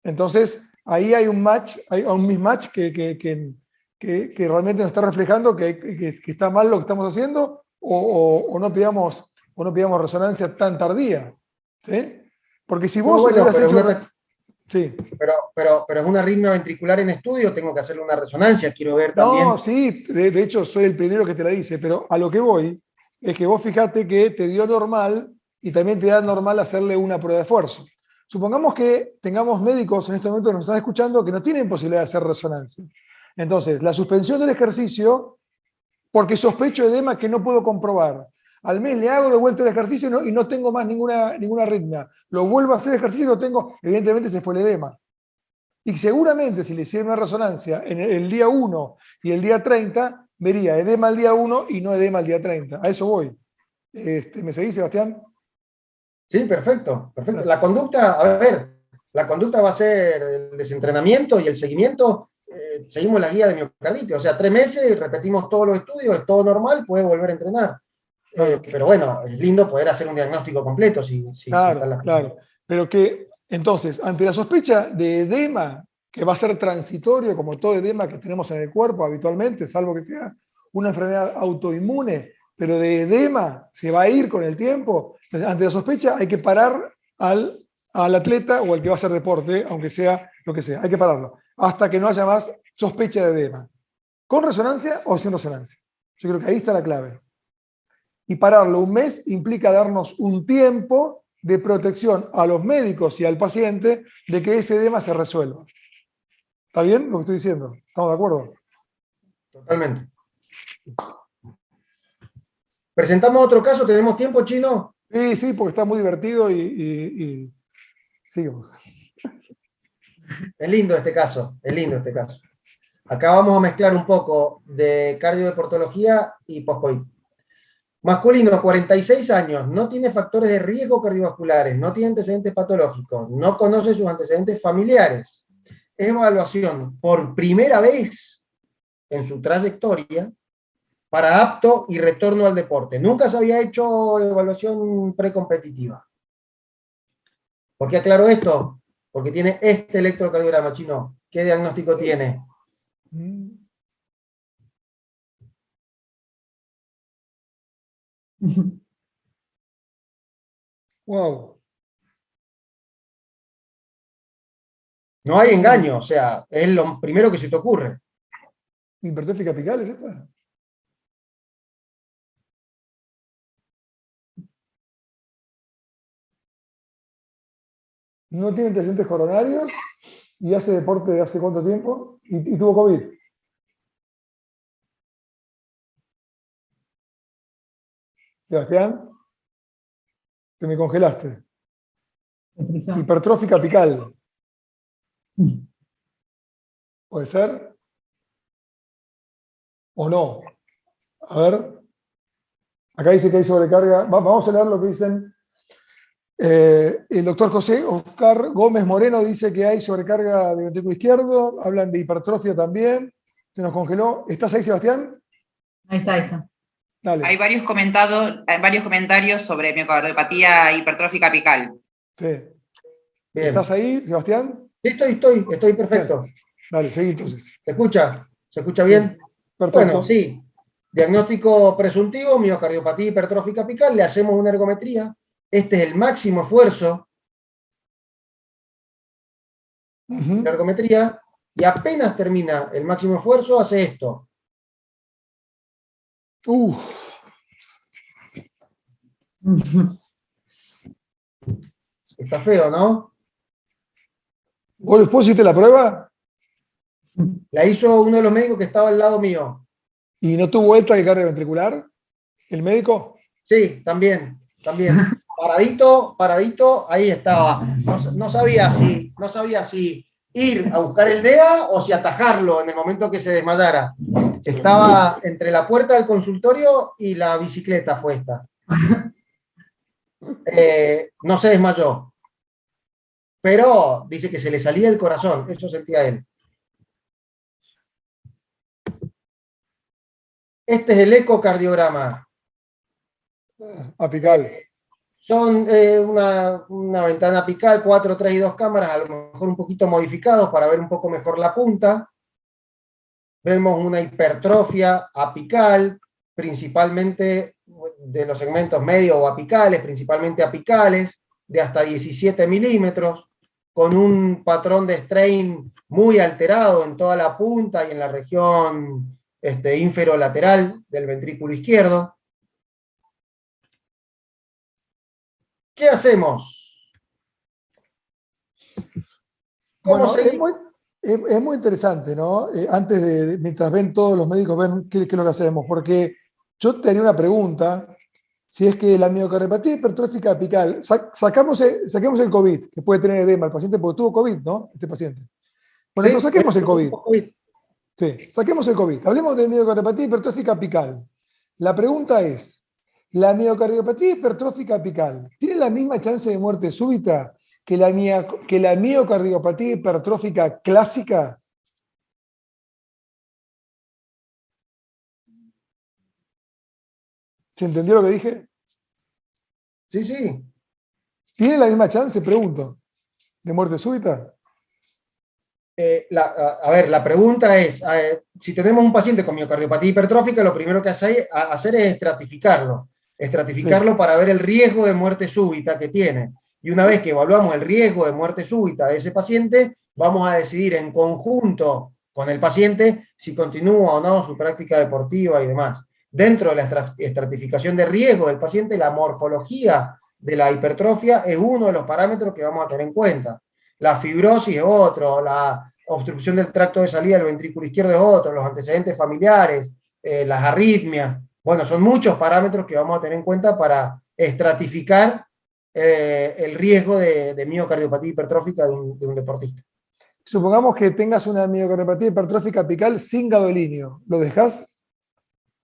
Entonces, ahí hay un match, hay un mismatch que realmente nos está reflejando que está mal lo que estamos haciendo o no pidamos resonancia tan tardía. ¿Sí? Porque si vos hubieras hecho... Sí. Pero es una arritmia ventricular en estudio, tengo que hacerle una resonancia, quiero ver también. No, sí, de hecho soy el primero que te la dice, pero a lo que voy es que vos fijate que te dio normal y también te da normal hacerle una prueba de esfuerzo. Supongamos que tengamos médicos en este momento que nos están escuchando que no tienen posibilidad de hacer resonancia. Entonces, la suspensión del ejercicio, porque sospecho edema que no puedo comprobar. Al mes le hago de vuelta el ejercicio y no tengo más ninguna arritmia. Lo vuelvo a hacer ejercicio y lo tengo, evidentemente se fue el edema. Y seguramente si le hicieron una resonancia en el día 1 y el día 30, vería edema el día 1 y no edema el día 30. A eso voy. ¿Me seguís, Sebastián? Sí, perfecto. La conducta, a ver, La conducta va a ser el desentrenamiento y el seguimiento. Seguimos la guía de miocarditis, o sea, 3 meses, repetimos todos los estudios, es todo normal, puede volver a entrenar. Pero bueno, es lindo poder hacer un diagnóstico completo si Claro, están las claro. Pero que, entonces, ante la sospecha de edema, que va a ser transitorio, como todo edema que tenemos en el cuerpo habitualmente, salvo que sea una enfermedad autoinmune, pero de edema se va a ir con el tiempo. Entonces, ante la sospecha hay que parar al atleta o al que va a hacer deporte, aunque sea lo que sea, hay que pararlo, hasta que no haya más sospecha de edema. ¿Con resonancia o sin resonancia? Yo creo que ahí está la clave. Y pararlo un mes implica darnos un tiempo de protección a los médicos y al paciente de que ese edema se resuelva. ¿Está bien lo que estoy diciendo? ¿Estamos de acuerdo? Totalmente. ¿Presentamos otro caso? ¿Tenemos tiempo, Chino? Sí, sí, porque está muy divertido y sigamos. Es lindo este caso, es lindo este caso. Acá vamos a mezclar un poco de cardiodeportología y post-COVID. Masculino, 46 años, no tiene factores de riesgo cardiovasculares, no tiene antecedentes patológicos, no conoce sus antecedentes familiares. Es evaluación por primera vez en su trayectoria para apto y retorno al deporte. Nunca se había hecho evaluación precompetitiva. ¿Por qué aclaro esto? Porque tiene este electrocardiograma, Chino. ¿Qué diagnóstico tiene? Wow. No hay engaño, o sea, es lo primero que se te ocurre. ¿Hipertrofia apical es esta? No tiene antecedentes coronarios y hace deporte de hace cuánto tiempo y tuvo COVID. Sebastián, te me congelaste. Hipertrófica apical. ¿Puede ser? ¿O no? A ver. Acá dice que hay sobrecarga. Vamos a leer lo que dicen. El doctor José Oscar Gómez Moreno dice que hay sobrecarga de ventrículo izquierdo. Hablan de hipertrofia también. Se nos congeló. ¿Estás ahí, Sebastián? Ahí está, ahí está. Dale. Hay varios comentarios sobre miocardiopatía hipertrófica apical. Sí. Bien. ¿Estás ahí, Sebastián? Estoy perfecto. Bien. Dale, seguí entonces. ¿Se escucha? ¿Se escucha bien? Perfecto. Bueno, sí. Diagnóstico presuntivo, miocardiopatía hipertrófica apical, le hacemos una ergometría. Este es el máximo esfuerzo. La ergometría. Y apenas termina el máximo esfuerzo, hace esto. Está feo, ¿no? ¿Vos hiciste la prueba? La hizo uno de los médicos que estaba al lado mío. ¿Y no tuvo ETA de cardiovascular? ¿El médico? Sí, también. Paradito, ahí estaba. No sabía si ir a buscar el DEA o si atajarlo en el momento que se desmayara. Estaba entre la puerta del consultorio y la bicicleta fue esta. No se desmayó. Pero dice que se le salía el corazón. Eso sentía él. Este es el ecocardiograma. Apical. Son una ventana apical, 4, 3 y 2 cámaras, a lo mejor un poquito modificados para ver un poco mejor la punta. Vemos una hipertrofia apical, principalmente de los segmentos medio o apicales, principalmente apicales, de hasta 17 milímetros, con un patrón de strain muy alterado en toda la punta y en la región inferolateral del ventrículo izquierdo. ¿Qué hacemos? Bueno, es muy interesante, ¿no? Mientras ven todos los médicos, ven qué es lo que hacemos, porque yo te haría una pregunta, si es que la miocardiopatía hipertrófica apical, saquemos el COVID, que puede tener edema el paciente, porque tuvo COVID, ¿no? Este paciente. Bueno, sí, pero saquemos el COVID. Sí, saquemos el COVID. Hablemos de miocardiopatía hipertrófica apical. La pregunta es, ¿la miocardiopatía hipertrófica apical tiene la misma chance de muerte súbita que la miocardiopatía hipertrófica clásica ¿se entendió lo que dije? Sí, sí. ¿Tiene la misma chance, pregunto, de muerte súbita? A ver, la pregunta es, si tenemos un paciente con miocardiopatía hipertrófica, lo primero que hacer es estratificarlo. Estratificarlo Sí. para ver el riesgo de muerte súbita que tiene. Y una vez que evaluamos el riesgo de muerte súbita de ese paciente, vamos a decidir en conjunto con el paciente si continúa o no su práctica deportiva y demás. Dentro de la estratificación de riesgo del paciente, la morfología de la hipertrofia es uno de los parámetros que vamos a tener en cuenta. La fibrosis es otro, la obstrucción del tracto de salida del ventrículo izquierdo es otro, los antecedentes familiares, las arritmias. Bueno, son muchos parámetros que vamos a tener en cuenta para estratificar el riesgo de miocardiopatía hipertrófica de un deportista. Supongamos que tengas una miocardiopatía hipertrófica apical sin gadolinio. ¿Lo dejás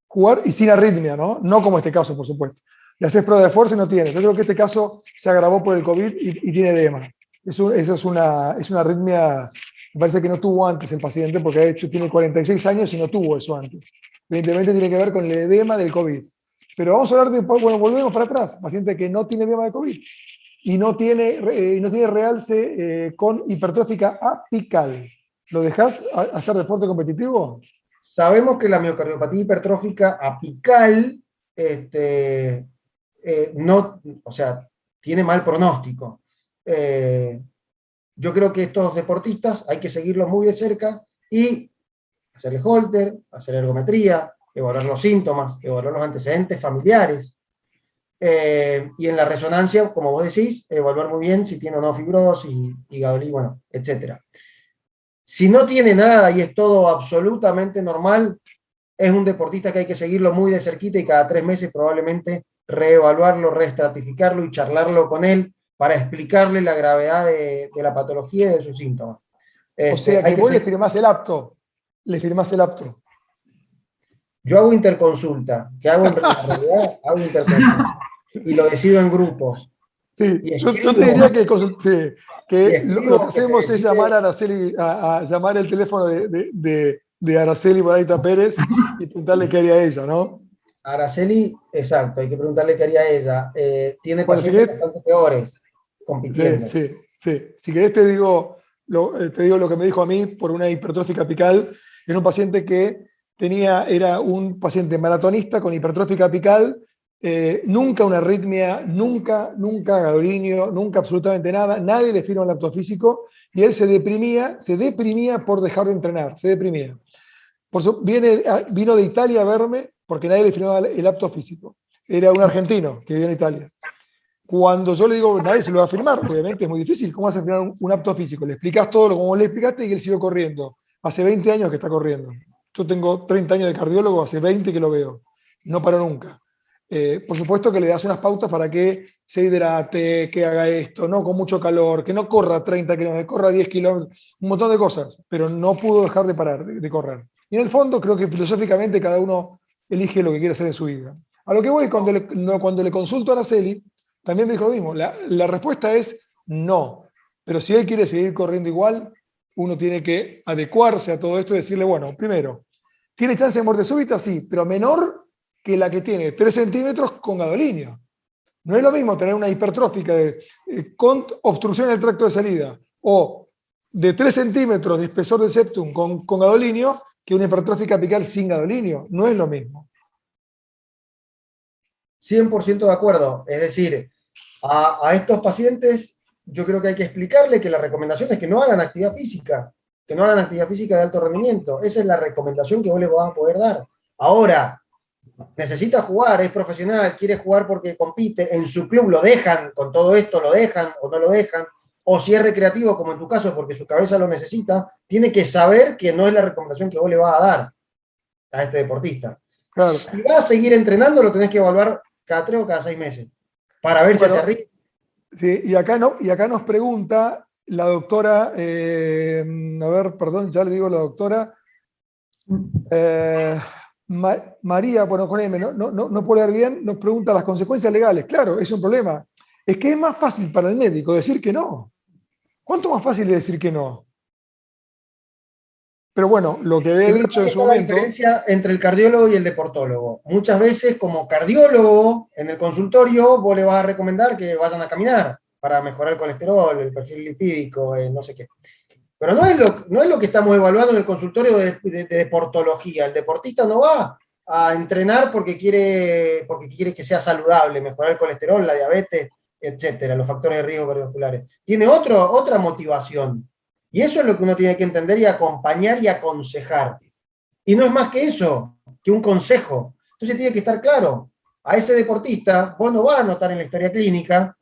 jugar? Y sin arritmia, ¿no? No como este caso, por supuesto. Le haces prueba de fuerza y no tiene. Yo creo que este caso se agravó por el COVID y tiene edema. Eso es una arritmia, me parece que no tuvo antes el paciente, porque de hecho tiene 46 años y no tuvo eso antes. Evidentemente tiene que ver con el edema del COVID. Pero vamos a hablar de, bueno, volvemos para atrás. Paciente que no tiene edema de COVID y no tiene realce con hipertrófica apical. ¿Lo dejás hacer deporte competitivo? Sabemos que la miocardiopatía hipertrófica apical no, o sea, tiene mal pronóstico. Yo creo que estos deportistas hay que seguirlos muy de cerca y hacerle holter, hacer ergometría, evaluar los síntomas, evaluar los antecedentes familiares. Y en la resonancia, como vos decís, evaluar muy bien si tiene o no fibrosis, hígado, bueno, etc. Si no tiene nada y es todo absolutamente normal, es un deportista que hay que seguirlo muy de cerquita y cada 3 meses probablemente reevaluarlo, reestratificarlo y charlarlo con él para explicarle la gravedad de la patología y de sus síntomas. O sea que vos le firmás el apto. Le firmás el apto. Yo hago interconsulta. ¿Qué hago en realidad? Hago interconsulta. Y lo decido en grupo. Sí, Y yo te diría que lo que hacemos es llamar a Araceli, a llamar el teléfono de Araceli Moraita Pérez y preguntarle qué haría ella, ¿no? Araceli, exacto, hay que preguntarle qué haría ella. Tiene Bueno, si pacientes querés, bastante peores compitiendo. sí. Si querés te digo lo que me dijo a mí por una hipertrófica apical. Era un paciente que era un paciente maratonista con hipertrófica apical, nunca una arritmia, nunca gadolinio, nunca absolutamente nada, nadie le firma el apto físico y él se deprimía por dejar de entrenar, se deprimía. Vino de Italia a verme porque nadie le firmaba el apto físico. Era un argentino que vivía en Italia. Cuando yo le digo, nadie se lo va a firmar, obviamente es muy difícil. ¿Cómo vas a firmar un apto físico? Le explicas todo como le explicaste y él siguió corriendo. Hace 20 años que está corriendo. Yo tengo 30 años de cardiólogo, hace 20 que lo veo. No paró nunca. Por supuesto que le das unas pautas para que se hidrate, que haga esto, no con mucho calor, que no corra 30 kilómetros, que corra 10 kilómetros, un montón de cosas, pero no pudo dejar de parar, de correr. Y en el fondo creo que filosóficamente cada uno elige lo que quiere hacer en su vida. A lo que voy, cuando le consulto a Araceli, también me dijo lo mismo. La respuesta es no. Pero si él quiere seguir corriendo igual, uno tiene que adecuarse a todo esto y decirle, bueno, primero, ¿tiene chance de muerte súbita? Sí, pero menor que la que tiene 3 centímetros con gadolinio. No es lo mismo tener una hipertrófica con obstrucción del tracto de salida o de 3 centímetros de espesor de septum con gadolinio que una hipertrófica apical sin gadolinio. No es lo mismo. 100% de acuerdo. Es decir, a estos pacientes yo creo que hay que explicarle que la recomendación es que no hagan actividad física, que no hagan actividad física de alto rendimiento. Esa es la recomendación que vos les vas a poder dar. Ahora, necesita jugar, es profesional, quiere jugar porque compite, en su club lo dejan, con todo esto lo dejan o no lo dejan, o si es recreativo, como en tu caso, porque su cabeza lo necesita, tiene que saber que no es la recomendación que vos le vas a dar a este deportista. Claro. Si vas a seguir entrenando, lo tenés que evaluar cada 3 o cada 6 meses, para ver si hace arriba. Sí, y acá nos pregunta la doctora, a ver, perdón, ya le digo la doctora, María, bueno, con M, no puedo leer bien, nos pregunta las consecuencias legales. Claro, es un problema. es que es más fácil para el médico decir que no. ¿Cuánto más fácil es decir que no? Pero bueno, lo que había dicho en su La momento... diferencia entre el cardiólogo y el deportólogo. Muchas veces, como cardiólogo, en el consultorio, vos le vas a recomendar que vayan a caminar para mejorar el colesterol, el perfil lipídico, no sé qué. Pero no es lo que estamos evaluando en el consultorio de deportología. El deportista no va a entrenar porque quiere que sea saludable, mejorar el colesterol, la diabetes, etcétera, los factores de riesgo cardiovasculares. Tiene otra motivación. Y eso es lo que uno tiene que entender y acompañar y aconsejar. Y no es más que eso, que un consejo. Entonces tiene que estar claro, a ese deportista vos no vas a anotar en la historia clínica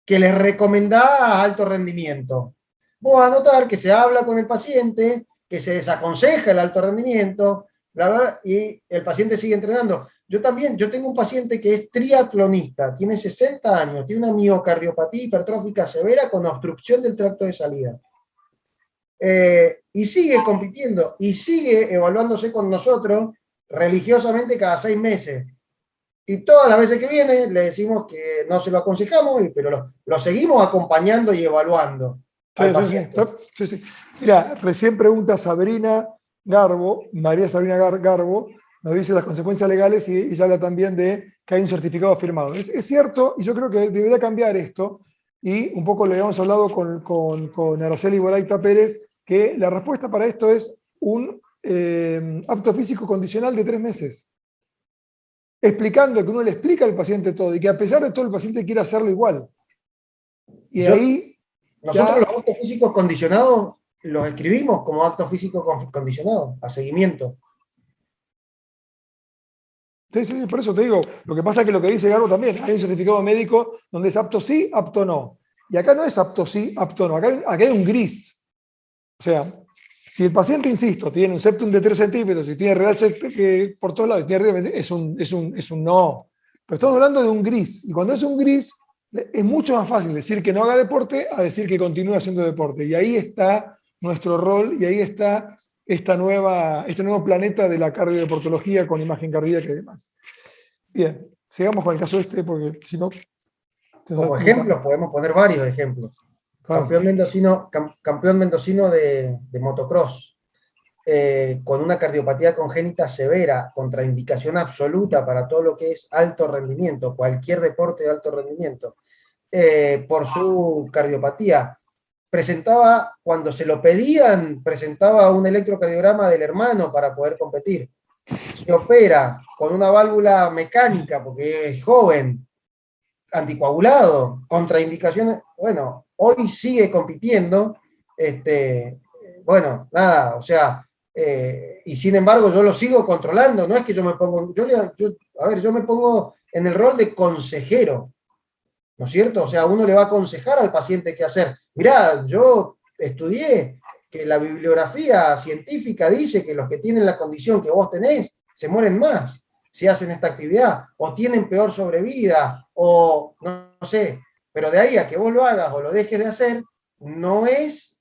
que les recomendás alto rendimiento. Vos vas a notar que se habla con el paciente, que se desaconseja el alto rendimiento, bla, bla, y el paciente sigue entrenando. Yo tengo un paciente que es triatlonista, tiene 60 años, tiene una miocardiopatía hipertrófica severa con obstrucción del tracto de salida. Y sigue compitiendo y sigue evaluándose con nosotros religiosamente cada 6 meses. Y todas las veces que viene le decimos que no se lo aconsejamos, pero lo seguimos acompañando y evaluando al paciente. Sí. Mira, recién pregunta Sabrina Garbo, María Sabrina Garbo, nos dice las consecuencias legales y ella habla también de que hay un certificado firmado. Es cierto, y yo creo que debería cambiar esto, y un poco le habíamos hablado con Araceli Boraita Pérez, que la respuesta para esto es un apto físico condicional de 3 meses. Explicando que uno le explica al paciente todo y que a pesar de todo el paciente quiere hacerlo igual. Y ahí... Nosotros los actos físicos condicionados los escribimos como actos físicos condicionados, a seguimiento. Sí, por eso te digo, lo que pasa es que lo que dice Garbo también, hay un certificado médico donde es apto sí, apto no. Y acá no es apto sí, apto no, acá hay un gris. O sea, si el paciente, insisto, tiene un septum de 3 centímetros y tiene renal que por todos lados, es un no. Pero estamos hablando de un gris. Y cuando es un gris, es mucho más fácil decir que no haga deporte a decir que continúe haciendo deporte. Y ahí está nuestro rol y ahí está este nuevo planeta de la cardiodeportología con imagen cardíaca y demás. Bien, sigamos con el caso porque si no... Como ejemplos, podemos poner varios ejemplos. Campeón mendocino de motocross, con una cardiopatía congénita severa, contraindicación absoluta para todo lo que es alto rendimiento, cualquier deporte de alto rendimiento, por su cardiopatía. Cuando se lo pedían, presentaba un electrocardiograma del hermano para poder competir. Se opera con una válvula mecánica porque es joven, anticoagulado, contraindicaciones. Bueno, hoy sigue compitiendo. Bueno, nada, o sea, y sin embargo yo lo sigo controlando. No es que yo me pongo, yo me pongo en el rol de consejero, ¿no es cierto? O sea, uno le va a aconsejar al paciente qué hacer. Mirá, yo estudié que la bibliografía científica dice que los que tienen la condición que vos tenés se mueren más si hacen esta actividad, o tienen peor sobrevida, o no sé, pero de ahí a que vos lo hagas o lo dejes de hacer, no es,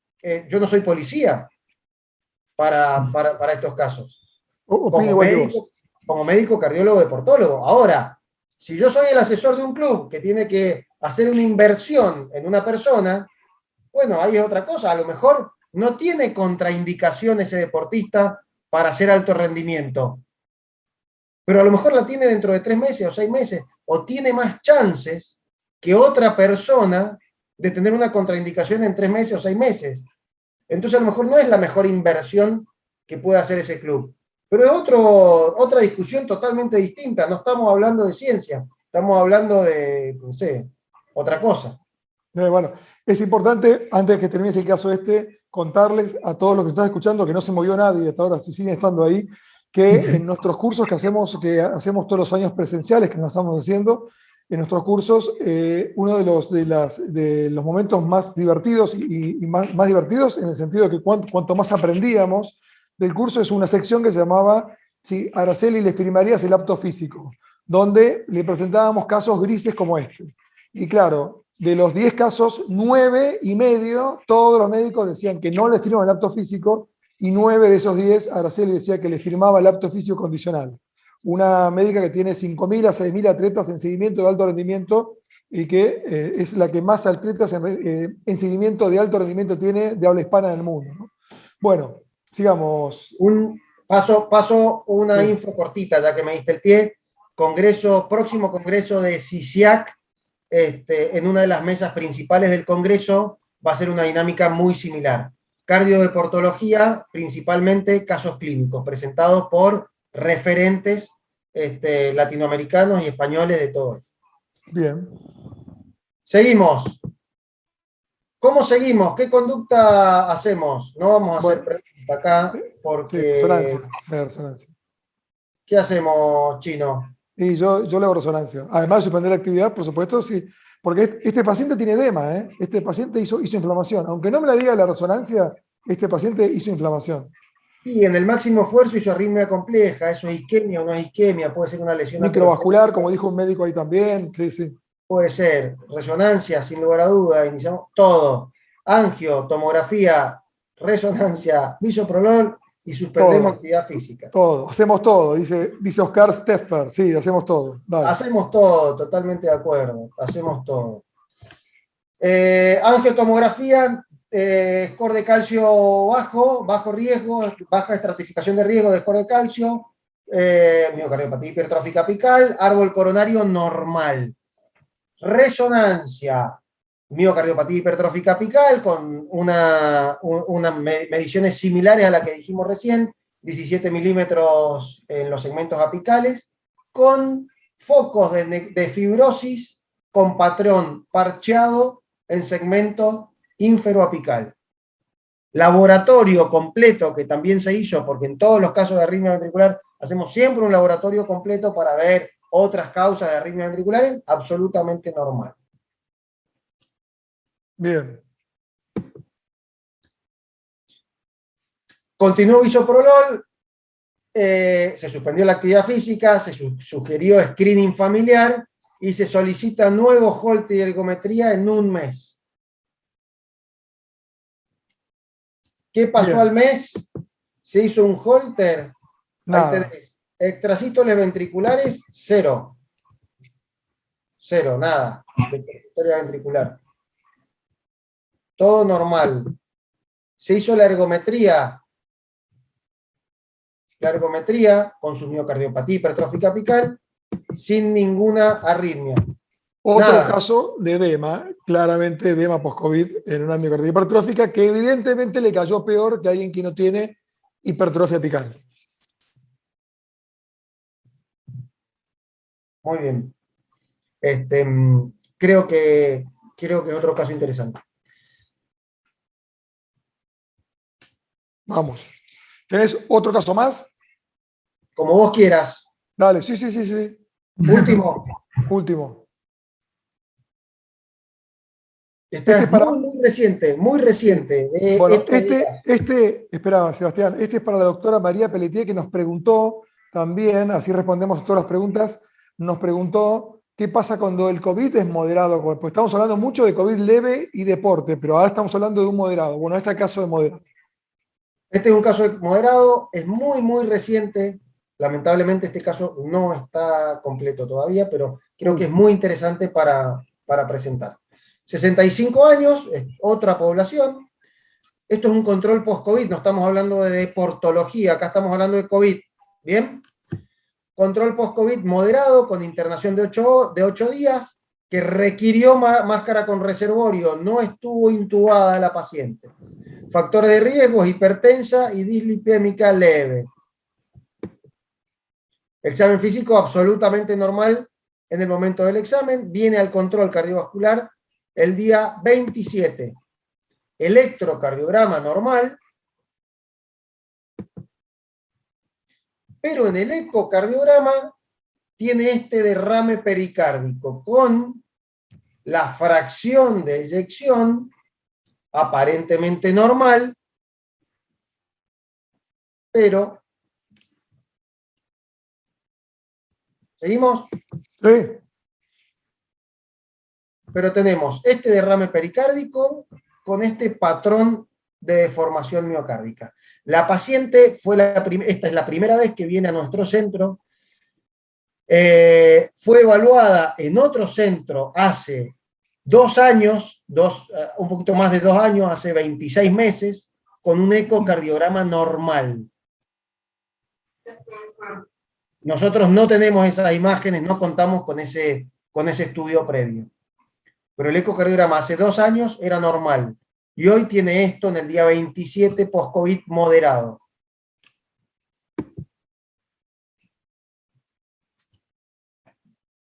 yo no soy policía para estos casos. Como médico, cardiólogo, deportólogo. Ahora, si yo soy el asesor de un club que tiene que hacer una inversión en una persona, bueno, ahí es otra cosa. A lo mejor no tiene contraindicación ese deportista para hacer alto rendimiento, pero a lo mejor la tiene dentro de 3 meses o 6 meses, o tiene más chances que otra persona de tener una contraindicación en 3 meses o 6 meses. Entonces a lo mejor no es la mejor inversión que puede hacer ese club. Pero es otra discusión totalmente distinta. No estamos hablando de ciencia, estamos hablando de, no sé, otra cosa. Bueno, es importante, antes de que termine el caso contarles a todos los que están escuchando que no se movió nadie y hasta ahora siguen estando ahí, que en nuestros cursos que hacemos todos los años presenciales, que nos estamos haciendo, en nuestros cursos, uno de los momentos más divertidos y más divertidos, en el sentido de que cuanto más aprendíamos del curso, es una sección que se llamaba Araceli le firmarías el apto físico, donde le presentábamos casos grises como este. Y claro, de los 10 casos, 9 y medio, todos los médicos decían que no le firman el apto físico, y 9 de esos 10, Araceli decía que le firmaba el apto físico condicional. Una médica que tiene 5.000 a 6.000 atletas en seguimiento de alto rendimiento y que es la que más atletas en seguimiento de alto rendimiento tiene de habla hispana en el mundo, ¿no? Bueno, sigamos. Paso una Bien. info cortita, ya que me diste el pie. Próximo congreso de CICIAC, en una de las mesas principales del congreso, va a ser una dinámica muy similar. Cardiodeportología, principalmente casos clínicos, presentados por referentes latinoamericanos y españoles de todo. Bien. Seguimos. ¿Cómo seguimos? ¿Qué conducta hacemos? No vamos a hacer Bueno, preguntas acá, sí, porque... resonancia. ¿Qué hacemos, Chino? Y yo le hago resonancia. Además de suspender la actividad, por supuesto, sí. Porque este paciente tiene edema, ¿eh? Este paciente hizo inflamación. Aunque no me la diga la resonancia, este paciente hizo inflamación. Y en el máximo esfuerzo hizo arritmia compleja. ¿Eso es isquemia o no es isquemia? Puede ser una lesión Microvascular, como dijo un médico ahí también. Sí, sí. Puede ser. Resonancia, sin lugar a duda. Iniciamos todo. Angio, tomografía, resonancia, bisoprolol y suspendemos Todo. actividad física. Todo. Hacemos todo, dice Oscar Steffer. Sí, hacemos todo. Dale. Hacemos todo, totalmente de acuerdo. Hacemos todo. Angiotomografía, score de calcio bajo riesgo, baja estratificación de riesgo de score de calcio, miocardiopatía hipertrófica apical, árbol coronario normal. Resonancia, miocardiopatía hipertrófica apical con unas mediciones similares a la que dijimos recién, 17 milímetros en los segmentos apicales, con focos de fibrosis con patrón parcheado en segmento inferoapical. Laboratorio completo, que también se hizo, porque en todos los casos de arritmia ventricular hacemos siempre un laboratorio completo para ver otras causas de arritmias ventriculares, absolutamente normal. Bien. Continuó bisoprolol, se suspendió la actividad física, se sugirió screening familiar y se solicita nuevo Holter y ergometría en un mes. ¿Qué pasó Bien. al mes? Se hizo un Holter. Nada. Ahí tenés. Extrasístoles ventriculares, 0. 0, nada. De trayectoria ventricular. Todo normal. Se hizo la ergometría con su miocardiopatía hipertrófica apical, sin ninguna arritmia. Otro Nada. caso de edema, claramente edema post-COVID en una miocardia hipertrófica, que evidentemente le cayó peor que alguien que no tiene hipertrofia apical. Muy bien. Creo que es otro caso interesante. Vamos. ¿Tenés otro caso más? Como vos quieras. Dale, sí. Último. Último. Este es muy reciente. Bueno, espera, Sebastián, este es para la doctora María Pelletier, que nos preguntó también, así respondemos a todas las preguntas, nos preguntó qué pasa cuando el COVID es moderado, pues estamos hablando mucho de COVID leve y deporte, pero ahora estamos hablando de un moderado. Bueno, este caso de moderado. Este es un caso moderado, es muy reciente. Lamentablemente este caso no está completo todavía, pero creo que es muy interesante para presentar. 65 años, es otra población. Esto es un control post-COVID, no estamos hablando de deportología, acá estamos hablando de COVID. ¿Bien? Control post-COVID moderado, con internación de 8 días, que requirió máscara con reservorio, no estuvo intubada la paciente. Factores de riesgo, hipertensa y dislipémica leve. Examen físico absolutamente normal en el momento del examen, viene al control cardiovascular el día 27. Electrocardiograma normal, pero en el ecocardiograma tiene este derrame pericárdico con la fracción de eyección aparentemente normal, pero... ¿Seguimos? Sí. Pero tenemos este derrame pericárdico con este patrón de deformación miocárdica. La paciente esta es la primera vez que viene a nuestro centro. Fue evaluada en otro centro hace 2 años, un poquito más de 2 años, hace 26 meses, con un ecocardiograma normal. Nosotros no tenemos esas imágenes, no contamos con ese estudio previo. Pero el ecocardiograma hace 2 años era normal. Y hoy tiene esto en el día 27 post-COVID moderado.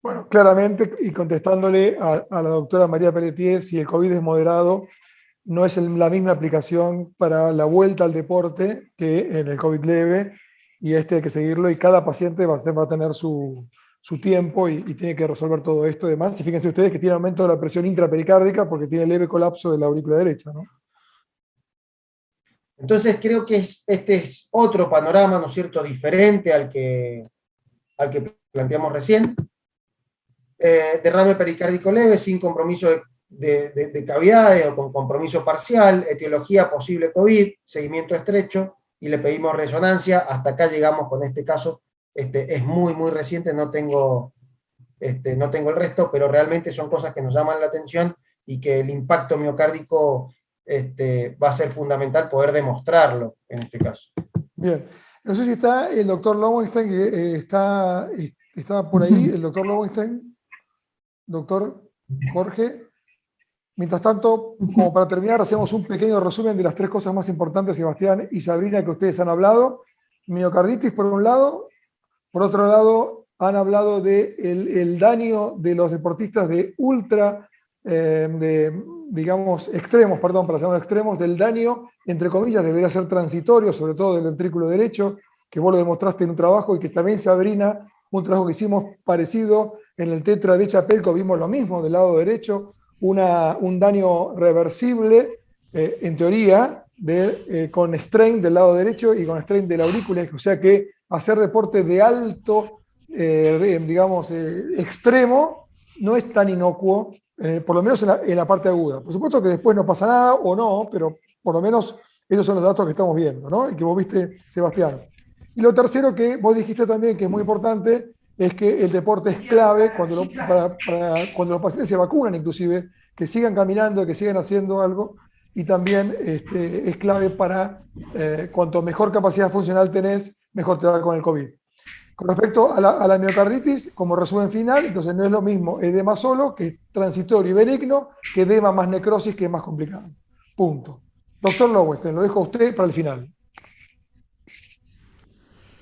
Bueno, claramente, y contestándole a la doctora María Pelletier, si el COVID es moderado, no es la misma aplicación para la vuelta al deporte que en el COVID leve, y hay que seguirlo, y cada paciente va a tener su tiempo y tiene que resolver todo esto y demás. Y fíjense ustedes que tiene aumento de la presión intrapericárdica porque tiene leve colapso de la aurícula derecha, ¿no? Entonces creo que este es otro panorama, ¿no es cierto?, diferente al que planteamos recién. Derrame pericárdico leve, sin compromiso de cavidades o con compromiso parcial, etiología posible COVID, seguimiento estrecho, y le pedimos resonancia. Hasta acá llegamos con este caso. Es muy, muy reciente, no tengo el resto, pero realmente son cosas que nos llaman la atención y que el impacto miocárdico va a ser fundamental poder demostrarlo en este caso. Bien, no sé si está el doctor Lowenstein, que está por ahí, el doctor Lowenstein. Doctor Jorge. Mientras tanto, como para terminar, hacemos un pequeño resumen de las 3 cosas más importantes, Sebastián y Sabrina, que ustedes han hablado. Miocarditis, por un lado. Por otro lado, han hablado del daño de los deportistas de extremos, perdón, para llamarlo extremos, del daño, entre comillas, debería ser transitorio, sobre todo del ventrículo derecho, que vos lo demostraste en un trabajo, y que también Sabrina, un trabajo que hicimos parecido en el Tetra de Chapelco, vimos lo mismo del lado derecho, un daño reversible, en teoría, con strain del lado derecho y con strain de la aurícula, o sea que hacer deporte de alto, extremo, no es tan inocuo, por lo menos en la parte aguda. Por supuesto que después no pasa nada o no, pero por lo menos esos son los datos que estamos viendo, ¿no? Y que vos viste, Sebastián. Y lo tercero que vos dijiste también, que es muy importante, es que el deporte es clave cuando cuando los pacientes se vacunan, inclusive, que sigan caminando, que sigan haciendo algo, y también es clave para cuanto mejor capacidad funcional tenés, mejor te va con el COVID. Con respecto a la miocarditis, como resumen final, entonces no es lo mismo edema solo, que es transitorio y benigno, que edema más necrosis, que es más complicado. Punto. Doctor Lowenstein, lo dejo a usted para el final.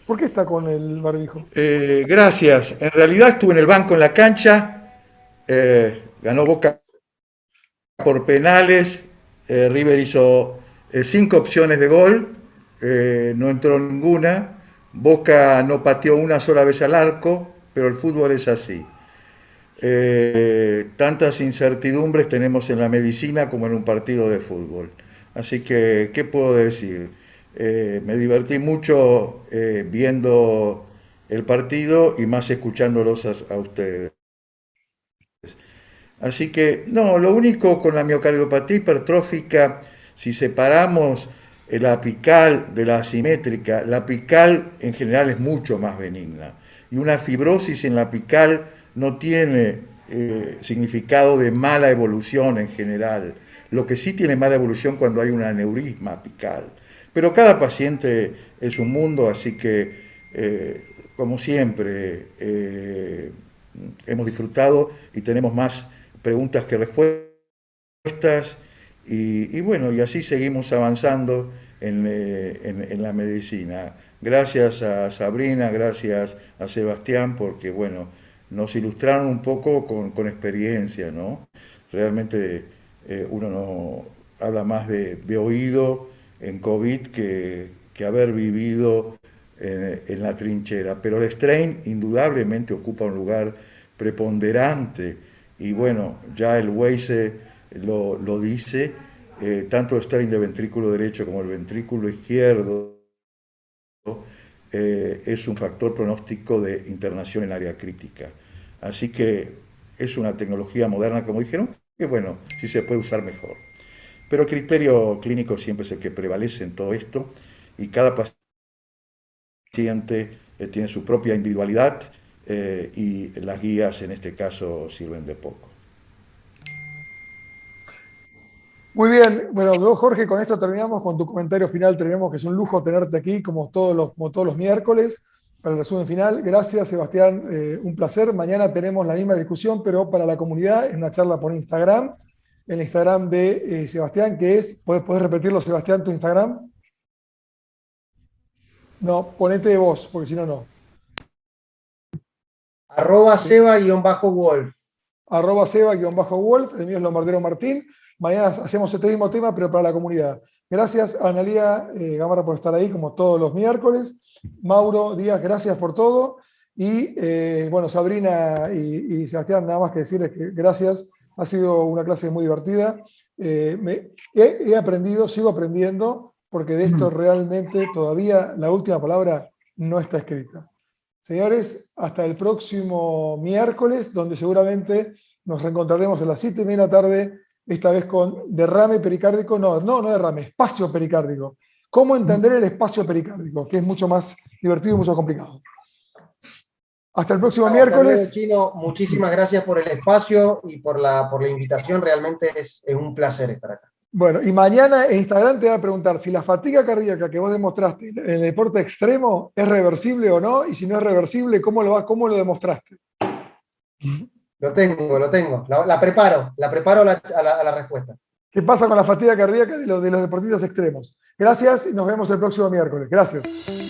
¿Por qué está con el barbijo? Gracias. En realidad estuve en el banco en la cancha, ganó Boca por penales, River hizo 5 opciones de gol, no entró ninguna, Boca no pateó una sola vez al arco, pero el fútbol es así. Tantas incertidumbres tenemos en la medicina como en un partido de fútbol. Así que, ¿qué puedo decir? Me divertí mucho viendo el partido y más escuchándolos a ustedes. Así que, no, lo único con la miocardiopatía hipertrófica, si separamos la apical de la asimétrica, la apical en general es mucho más benigna. Y una fibrosis en la apical no tiene significado de mala evolución en general. Lo que sí tiene mala evolución cuando hay un aneurisma apical. Pero cada paciente es un mundo, así que, como siempre, hemos disfrutado y tenemos más preguntas que respuestas, y bueno, y así seguimos avanzando en la medicina. Gracias a Sabrina, gracias a Sebastián, porque bueno, nos ilustraron un poco con experiencia, ¿no? Realmente uno no habla más de oído en COVID que haber vivido en la trinchera, pero el strain indudablemente ocupa un lugar preponderante, y bueno, ya el Waze lo dice, tanto el strain de ventrículo derecho como el ventrículo izquierdo es un factor pronóstico de internación en área crítica. Así que es una tecnología moderna, como dijeron, que bueno, sí se puede usar mejor. Pero el criterio clínico siempre es el que prevalece en todo esto, y cada paciente tiene su propia individualidad y las guías en este caso sirven de poco. Muy bien, bueno, luego Jorge, con esto terminamos, con tu comentario final terminamos, que es un lujo tenerte aquí como todos los miércoles para el resumen final. Gracias, Sebastián, un placer. Mañana tenemos la misma discusión, pero para la comunidad, en una charla por Instagram, el Instagram de Sebastián, que es, ¿podés repetirlo, Sebastián, tu Instagram? No, ponete vos, porque si no, no. @Seba_Wolf. @Seba_Wolf, el mío es Lombardero Martín. Mañana hacemos este mismo tema, pero para la comunidad. Gracias a Analía Gámara por estar ahí, como todos los miércoles. Mauro Díaz, gracias por todo. Y bueno, Sabrina y Sebastián, nada más que decirles que gracias. Ha sido una clase muy divertida. He aprendido, sigo aprendiendo, porque de esto realmente todavía la última palabra no está escrita. Señores, hasta el próximo miércoles, donde seguramente nos reencontraremos a las 7:30 de la tarde, esta vez con derrame pericárdico, no derrame, espacio pericárdico. ¿Cómo entender el espacio pericárdico? Que es mucho más divertido y mucho complicado. Hasta el próximo miércoles. Chino, muchísimas gracias por el espacio y por la invitación. Realmente es un placer estar acá. Bueno, y mañana en Instagram te voy a preguntar si la fatiga cardíaca que vos demostraste en el deporte extremo es reversible o no, y si no es reversible, ¿cómo lo demostraste? Lo tengo. La preparo a la respuesta. ¿Qué pasa con la fatiga cardíaca de los deportistas extremos? Gracias y nos vemos el próximo miércoles. Gracias.